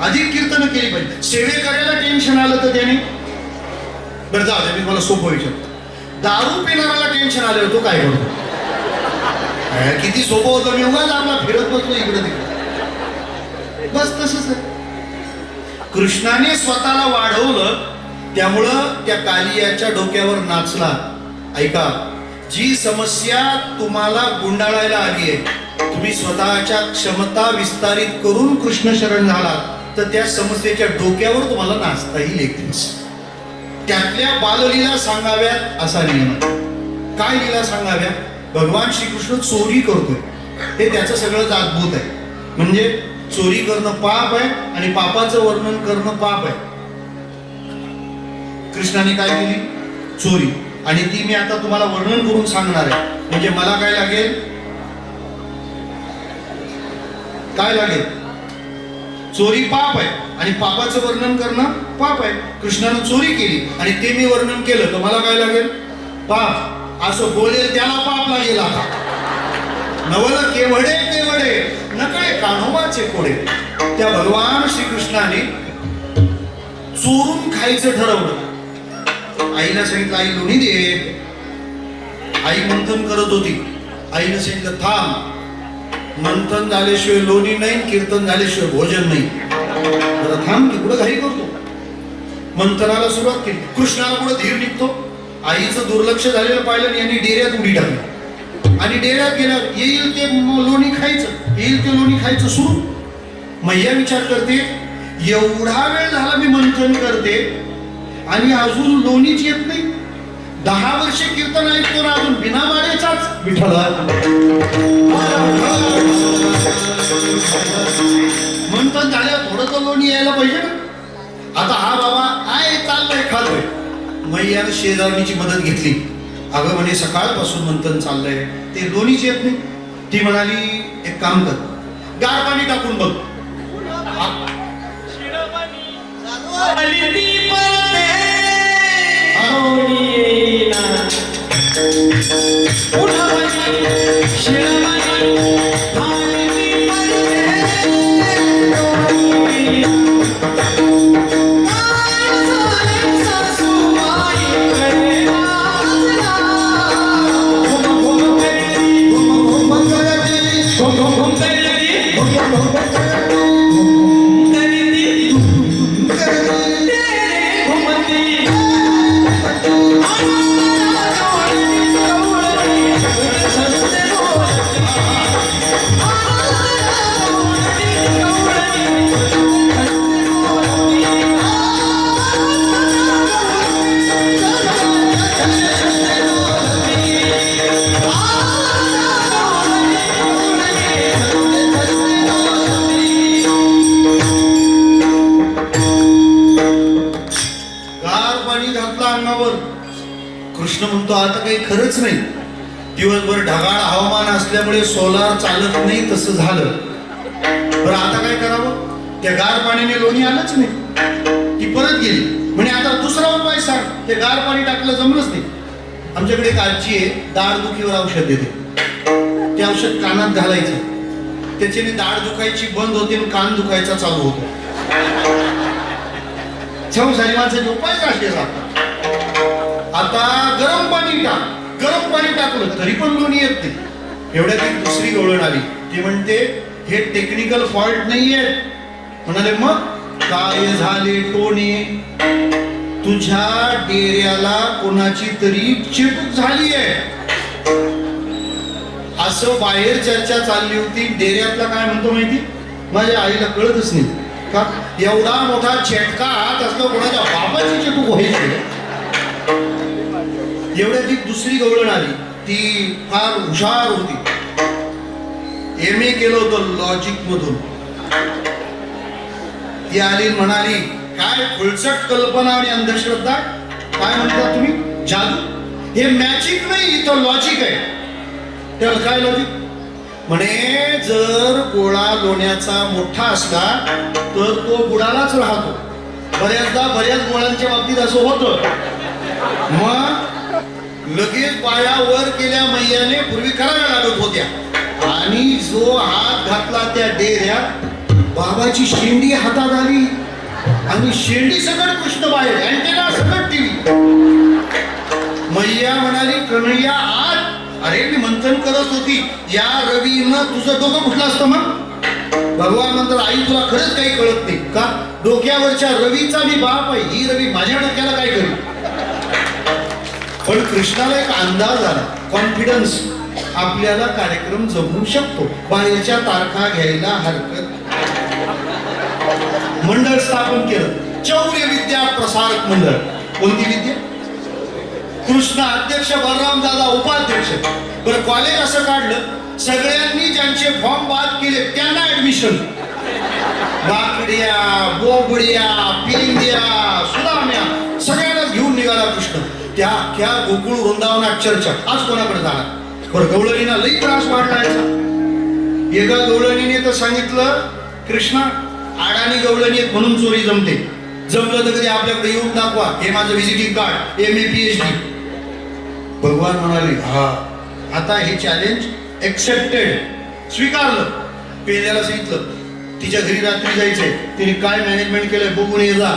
अधिक कीर्तन केली पाहिजे. सेवेकऱ्याला टेन्शन आलं तर त्याने, बरं जाऊ दे, मी मला सोपं विचारतो. दारू पिणाऱ्याला टेन्शन आलं तो काय करतो? किती सोपं होतं, मी उगाच आपला फिरत बसलो इकडे तिकडे. बस तसंच आहे. कृष्णाने स्वतःला वाढवलं, त्यामुळं त्या कालियाच्या डोक्यावर नाचला. ऐका, जी समस्या तुम्हाला गुंडाळायला आली आहे, तुम्ही स्वतःच्या क्षमता विस्तारित करून कृष्ण शरण झालात तर त्या समस्येच्या डोक्यावर तुम्हाला नाचता येईल एक दिवस. त्यातल्या बाललीला सांगाव्यात असा नियम. काय लीला सांगाव्या? भगवान श्रीकृष्ण चोरी करतोय, हे त्याचं सगळं अद्भुत आहे. म्हणजे चोरी करणं पाप आहे आणि पापाचं वर्णन करणं पाप आहे. कृष्णाने काय केली? चोरी. आणि ती मी आता तुम्हाला वर्णन करून सांगणार आहे. म्हणजे मला काय लागेल? काय लागेल? चोरी पाप आहे आणि पापाचं वर्णन करणं पाप आहे. कृष्णाने चोरी केली आणि ते मी वर्णन केलं तर मला काय लागेल? पाप. असं बोलेल त्याला पाप लागेल. आता नवल केवढे नकळे कान्होबाचे कोडे. त्या भगवान श्रीकृष्णाने चोरून खायचं ठरवलं. आईला सांगितलं, आई लोणी दे. आई मंथन करत होती. आईने सांगितलं, थांब, मंथन झाल्याशिवाय लोणी नाही, कीर्तन झाल्याशिवाय भोजन नाही. जरा थांब की, कुठं घाई करतो. मंथनाला सुरुवात केली. कृष्णाला कुठं धीर निघतो. आईचं दुर्लक्ष झालेलं पाहिलं आणि यांनी डेऱ्यात उडी टाकली आणि डेऱ्यात गेल्यावर येईल ते लोणी खायचं, येईल ते लोणी खायचं सुरू. मैया विचार करते, एवढा वेळ झाला मी मंथन करते आणि अजून लोणीच येत नाही. 10 वर्ष कीर्तन ऐकतो ना, अजून बिना माळेचाच विठ्ठला. मंथन झाल्यावर थोडं तर लोणी यायला पाहिजे ना. आता हा बाबा काय चाललंय खातोय. मैयानं शेजारणीची मदत घेतली. अगं म्हणे सकाळपासून मंथन चाललंय, ते लोणीच येत नाही. ती म्हणाली एक काम कर, गार पाणी टाकून बघ. कृष्ण म्हणतो आता काही खरंच नाही. दिवसभर ढगाळ हवामान असल्यामुळे सोलार चालत नाही, तसं झालं. बरं आता काय करावं? त्या गार पाण्याने लोणी आलंच नाही. ती परत गेली. म्हणे आता दुसरा उपाय सांग. ते गार पाणी टाकलं जमलंच नाही. आमच्याकडे एक आजी आहे, दाढ दुखीवर औषध देते. ते औषध कानात घालायचं, त्याच्याने दाढ दुखायची बंद होते आणि कान दुखायचा चालू होतो. सारी माणसाचे उपाय असे राहतात. आता गरम पाणी टाक. गरम पाणी टाकलं तरी पण लोणी येत नाही. एवढ्यात एक दुसरी गवळण आली. ती म्हणते हे टेक्निकल फॉल्ट नाहीये. म्हणाले मग काय झाले टोने, तुझ्या डेऱ्याला कोणाची तरी चिटूक झालीये. असं बाहेर चर्चा चालली होती. डेऱ्यातला काय म्हणतो माहिती, माझ्या आईला कळतच नाही का एवढा मोठा चेटका हात असतो, कोणाच्या बापाची चिटूक व्हायची. एवढ्यात एक दुसरी गवळण आली. ती फार हुशार होती. MA केलं होतं लॉजिक मधून. ती आली म्हणाली काय खुळचट कल्पना आणि अंधश्रद्धा. काय म्हणता तुम्ही, जादू? हे मॅजिक नाही, इथं लॉजिक आहे. त्याला काय लॉजिक? म्हणे जर गोळा लोण्याचा मोठा असला तर तो बुडालाच राहतो. बऱ्याच गोळ्यांच्या बाबतीत असं होतं. मग लगेच पाया वर केल्या मैयाने पूर्वी कराव्या लागत होत्या. आणि जो हात घातला त्या डेऱ्यात, बाबाची शेंडी हातात आली आणि शेंडी सकट कृष्ण बाहेर, अँटेना सकट टीव्ही. मैया म्हणाली कन्हैया आज, अरे मी मंथन करत होती, या रवीनं तुझं डोकं फुटलं असतं. मग भगवान म्हणतात आई तुला खरंच काही कळत नाही का, डोक्यावरच्या रवीचा मी बाप आहे, ही रवी माझ्या डोक्याला काय करेल. पण कृष्णाला एक अंदाज आला, कॉन्फिडन्स, आपल्याला कार्यक्रम जमवू शकतो, बाहेरच्या तारखा घ्यायला हरकत. मंडळ स्थापन केलं, चौर्य विद्या प्रसारक मंडळ. कोणती विद्या? कृष्ण अध्यक्ष, बलराम दादा उपाध्यक्ष. बरं कॉलेज असं काढलं, सगळ्यांनी ज्यांचे फॉर्म बाद केले त्यांना ऍडमिशन. बाकड्या, बोबड्या, पिंद्या, सुदाम्या सगळ्यांनाच घेऊन निघाला कृष्ण. त्या गोकुळ वृंदावनात चर्चा, आज कोणाकडे जाणार. बरं गवळणीला लई त्रास वाढला. एका गवळणीने तर सांगितलं कृष्णा आडाणी गवळणी आहेत म्हणून चोरी जमते, जमलं तर कधी आपल्याकडे येऊन दाखवा, हे माझं व्हिजिटिंग कार्ड, MA PhD. भगवान म्हणाले हा आता हे चॅलेंज एक्सेप्टेड, स्वीकारलं. पेल्याला सांगितलं तिच्या घरी रात्री जायचंय, तिने काय मॅनेजमेंट केलंय बघून ये जा,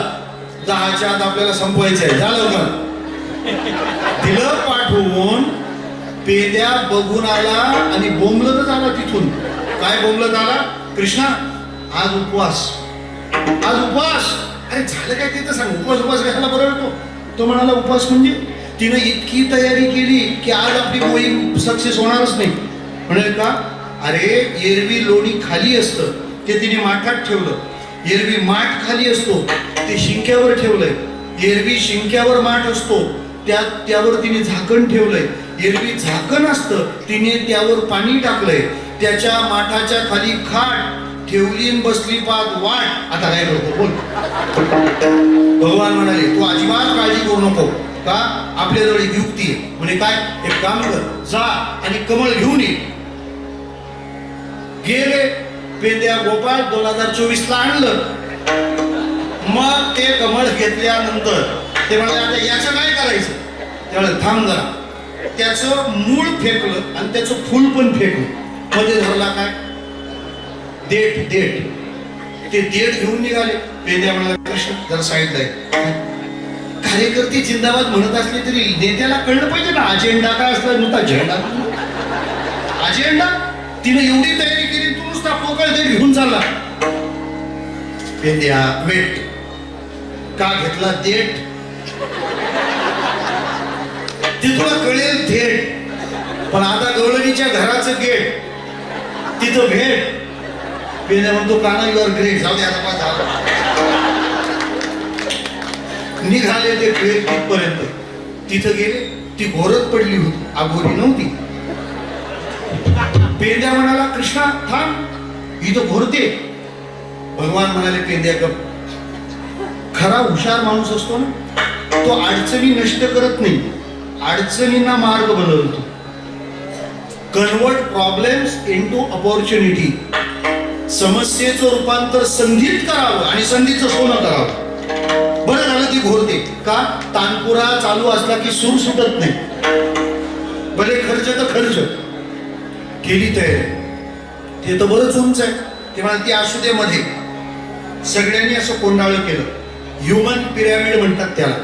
10च्या आत आपल्याला संपवायचंय, झालं का. दिलं पाठवून. पेद्या बघून आला आणि बोंबलतच आला तिथून. काय बोंबलत आला, कृष्णा आज उपवास, आज उपवास. अरे झालं काय ते तर सांग, उपवास कशाला बरं होतो. तो म्हणाला उपवास म्हणजे, तिनं इतकी तयारी केली की आज आपली मोहीम सक्सेस होणारच नाही. म्हणाले का, अरे एरवी लोणी खाली असतं ते तिने माठात ठेवलं, एरवी माठ खाली असतो ते शिंक्यावर ठेवलंय, एरवी शिंक्यावर माठ असतो त्यावर तिने झाकण ठेवलंय, एरवी झाकण असतं तिने त्यावर पाणी टाकलंय, त्याच्या माठाच्या खाली खाट ठेवली आणि बसली पाच वाट. आता काय करतो बोल. भगवान म्हणाले तू अजिबात काळजी करू नको, का आपल्याजवळ एक युक्ती आहे. म्हणे काय, एक काम कर, जा आणि कमळ घेऊन ये. गेले पेंद्या गोपाळ 2024 ला आणलं. मग ते कमळ घेतल्यानंतर ते म्हणाले आता याचं काय करायचं. त्यावेळेला थांब जरा, त्याचं मूळ फेकलं आणि त्याचं फुल पण फेकलं. मध्ये धरला काय, देठ. ते देठ घेऊन निघाले. पेंद्या म्हणाला कृष्ण जरा साईडला आहे. कार्यकर्ते जिंदाबाद म्हणत असले तरी नेत्याला कळलं पाहिजे ना अजेंडा काय असला. नुसता झेंडा अजेंडा. तिने एवढी तयारी केली, तू नुसता पोकळ देठ घेऊन चालला. पेंद्या वेट, का घेतला देठ ते तुला कळेल थेट. पण आता गवळणीच्या घराचं गेट, तिथं भेट. पेंद्या म्हणतो काना युअर ग्रेट. जाऊ दे आता काय झालं. निघाले ते ट्रेन तिथपर्यंत. तिथं गेले, ती घोरत पडली होती, आगोरी नव्हती. पेंद्या म्हणाला कृष्णा थांब, ही तो घोरते. भगवान म्हणाले पेंद्या गप. खरा हुशार माणूस असतो ना, तो अडचणी नष्ट करत नाही, अडचणींना मार्ग बनवतो. Convert problems into opportunity. समस्येचं रूपांतर संधीत करावं आणि संधीचं सोनं करावं. बरं झालं ती घोरते, का तानपुरा चालू असला की सूर सुटत नाही. भले खर्च तर खर्च केली तयारी. ते तर बरंच उंच आहे. ते म्हणा ती असू दे. मध्ये सगळ्यांनी असं कोंडाळं केलं, ह्युमन पिरॅमिड म्हणतात त्याला.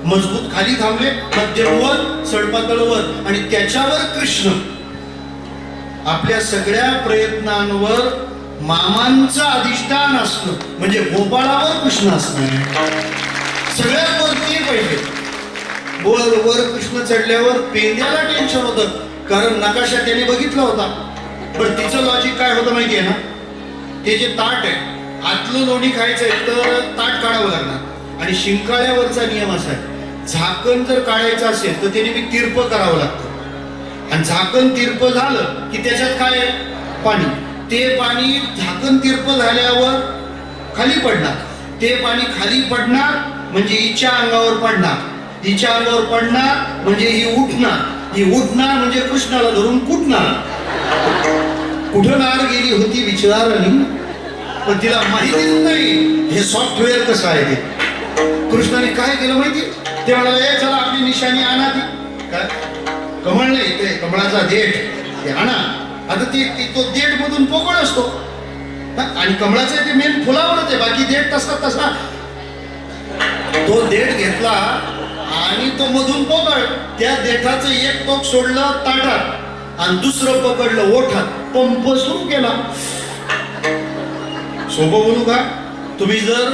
मजबूत खाली थांबले, मध्यमवर, सडपातळवर आणि त्याच्यावर कृष्ण. आपल्या सगळ्या प्रयत्नांवर मामांचं अधिष्ठान असणं म्हणजे गोपाळावर कृष्ण असणं. सगळ्यात वर ते पाहिजे. वर कृष्ण चढल्यावर पेंद्याला टेन्शन होतं, कारण नकाशा त्याने बघितला होता. पण तिचं लॉजिक काय होतं माहितीये ना, ते जे ताट आहे आतलं लोणी खायचंय तर ताट काढावं लागणार. आणि शिंकाळ्यावरचा नियम असा आहे, झाकण जर काढायचं असेल तर त्याने तिरपं करावं लागतं. आणि झाकण तिरपं झालं की त्याच्यात काय आहे, पाणी. ते पाणी झाकण तिरपं झाल्यावर खाली पडणार. ते पाणी खाली पडणार म्हणजे हिच्या अंगावर पडणार, हिच्या अंगावर पडणार म्हणजे ही उठणार, ही उठणार म्हणजे कृष्णाला धरून कुठणार. कुठं नार गेली होती विचारानी, पण तिला माहितीच नाही हे सॉफ्टवेअर कसं आहे ते. कृष्णाने काय केलं माहिती, ते म्हणाले चला आपली निशाणी आणा. ती काय कमळ नाही, ते कमळाचा देठ ते आणा. आता तो देठ मधून पोकळ असतो आणि कमळाचं ते मेन फुलावरच आहे, बाकी देठ तसा. तो देठ घेतला आणि तो मधून पोकळ. त्या देठाचं एक टोक सोडलं ताटात आणि दुसरं पकडलं ओठात. पंप सुरू केला. सोपं बोलू का, तुम्ही जर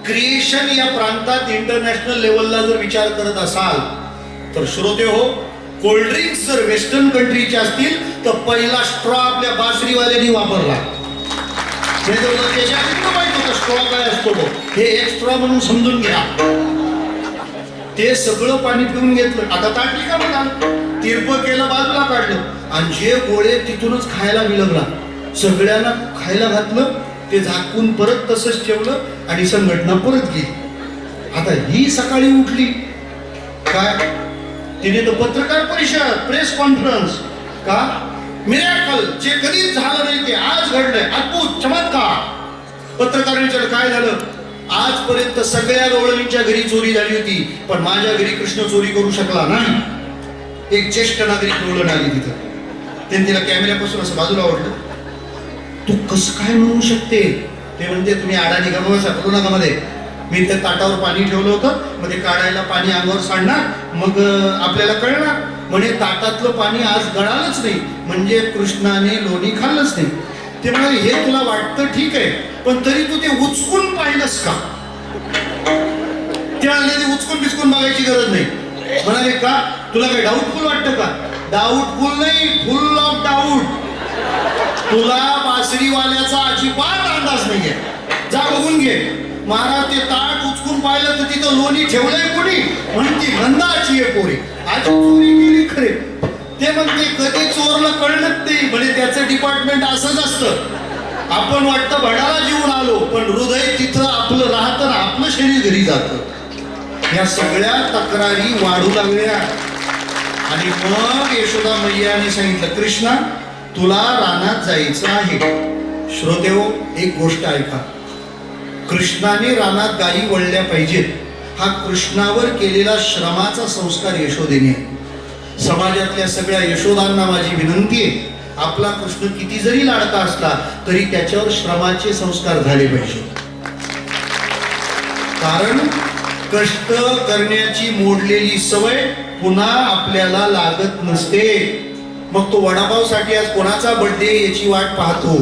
क्रिएशन या प्रांतात इंटरनॅशनल लेवलला जर विचार करत असाल तर श्रोते हो, कोल्ड्रिंक्स जर वेस्टर्न कंट्रीचे असतील तर पहिला स्ट्रॉ आपल्या बासरीवाल्यांनी वापरला. स्ट्रॉ काय असतो तो, हे एक स्ट्रॉ म्हणून समजून घ्या. ते सगळं पाणी पिऊन घेतलं. आता ताटली का म्हणा, तिरपं केलं, बाजूला काढलं आणि जे गोळे तिथूनच खायला विलगला. सगळ्यांना खायला घातलं. ते झाकून परत तसंच ठेवलं आणि संघटना परत गेली. आता ही सकाळी उठली, काय तिने तर पत्रकार परिषद, प्रेस कॉन्फरन्स. का मिरॅकल, जे कधीच झालं नाही ते आज घडलंय, अद्भुत चमत्कार. पत्रकारांच्या काय झालं, आजपर्यंत सगळ्या गवळणींच्या घरी चोरी झाली होती पण माझ्या घरी कृष्ण चोरी करू शकला नाही. एक ज्येष्ठ नागरिक गवळण आली तिथं. त्यांनी तिला कॅमेऱ्यापासून असं बाजूला ओढलं. तू कसं काय म्हणू शकते. ते म्हणते तुम्ही अडाणी गमवसा करू नका. मध्ये मी त्या ताटावर पाणी ठेवलं होतं, मग ते काढायला पाणी अंगावर सांडणार, मग आपल्याला कळणार. म्हणे ताटातलं पाणी आज गळालंच नाही म्हणजे कृष्णाने लोणी खाल्लंच नाही. ते म्हणाले हे तुला वाटतं ठीक आहे, पण तरी तू ते उचकून पाहिलंस का. ते म्हणले ते उचकून बिचकून बघायची गरज नाही. म्हणाले का तुला काही डाऊटफुल वाटतं का. डाऊटफुल नाही, फुल ऑफ डाऊट. तुला बासरीवाल्याचा अजिबात अंदाज नाहीये. बघून घे. महाराज ते ताट उचकून पाहिलं तर तिथं लोणी ठेवलंय कोणी, म्हणती नंदाची आहे पोरी, आज चोरी केली खरे. ते म्हणते कधी चोरला कळलंच नाही, म्हणजे त्याचं डिपार्टमेंट असंच असतं. आपण वाटतं भडाला जीवन आलो, पण हृदय तिथं आपलं राहतं ना, आपलं शरीर घरी जातं. या सगळ्या तक्रारी वाढू लागल्या. आणि मग यशोदा मैयाने सांगितलं, कृष्णा तुला रानात जायचं आहे. श्रोतेहो, एक गोष्ट ऐका, कृष्णाने रानात गायी वळल्या पाहिजेत, हा कृष्णावर केलेला श्रमाचा संस्कार यशोदेने आहे. समाजातल्या सगळ्या यशोदांना माझी विनंती आहे, आपला कृष्ण किती जरी लाडका असला तरी त्याच्यावर श्रमाचे संस्कार झाले पाहिजे. कारण कष्ट करण्याची मोडलेली सवय पुन्हा आपल्याला लागत नसते. मग तो वडापावसाठी आज कोणाचा बर्थडे याची वाट पाहतो.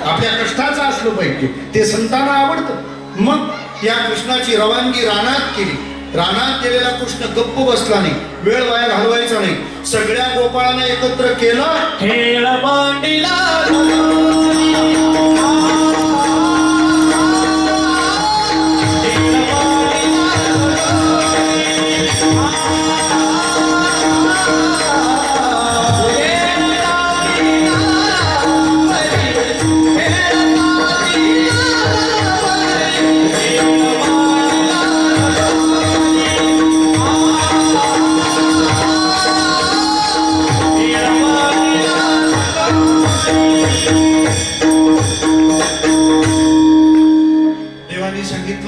आपल्या कष्टाचं असलं पाहिजे, ते संतांना आवडतं. मग या कृष्णाची रवानगी रानात केली. रानात गेलेला कृष्ण गप्प बसला नाही, वेळ वाया घालवायचा नाही. सगळ्या गोपाळांना एकत्र केलं, खेळ मांडिला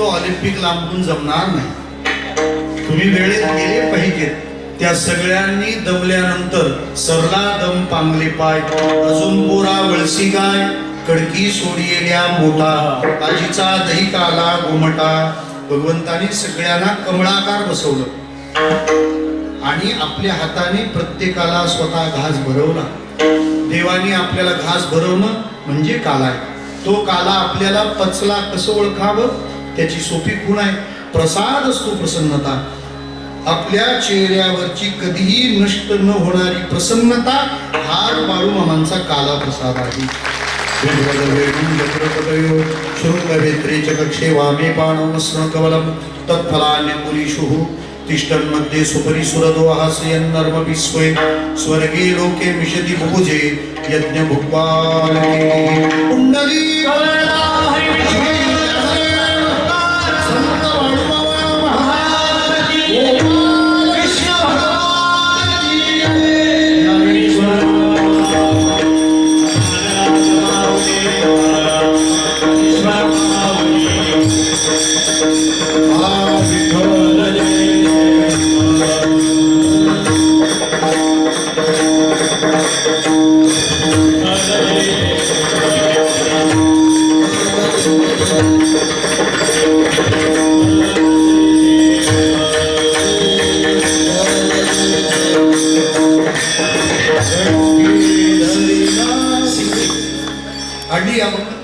ऑलिम्पिक लांबून जमणार नाही, तुम्ही वेळेत गेले पाहिजेत. त्या सगळ्यांनी दमल्यानंतर सरला दम पांगले पाय, अजून पोरा वळसी गाय, कडकी सोडियेल्या मोठा, आजीचा दही काला गोमटा. भगवंताने सगळ्यांना कमळाकार बसवलं आणि आपल्या हाताने प्रत्येकाला स्वतः घास भरवला. देवाने आपल्याला घास भरवणं म्हणजे काला आहे. तो काला आपल्याला पचला कसं ओळखावं, त्याची सोपी खूण आहे, प्रसाद असतो प्रसन्नता. आपल्या चेहऱ्यावरची कधीही नष्ट न होणारी प्रसन्नता हार बाळूमामांचा काला प्रसाद आहे. शृंगवेत्रे च कक्षे वामे पाणमस्न कवलम तत्फलान्यकुलीषुः तिष्ठन्मध्ये सुपरि सुरदो हासयन्नर्म विश्वे स्वर्गे लोके मिषति बुभुजे यज्ञ भुक्वाल कुंडली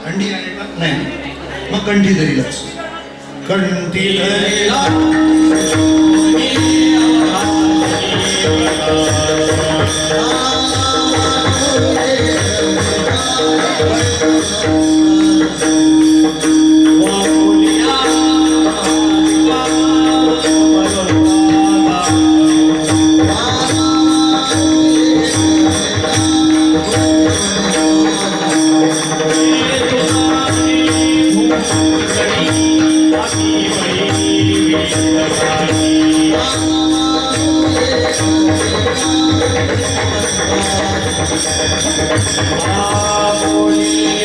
अंडी आहे का नाही, मग कंठी धरीलाच, कंठी धरीला Holy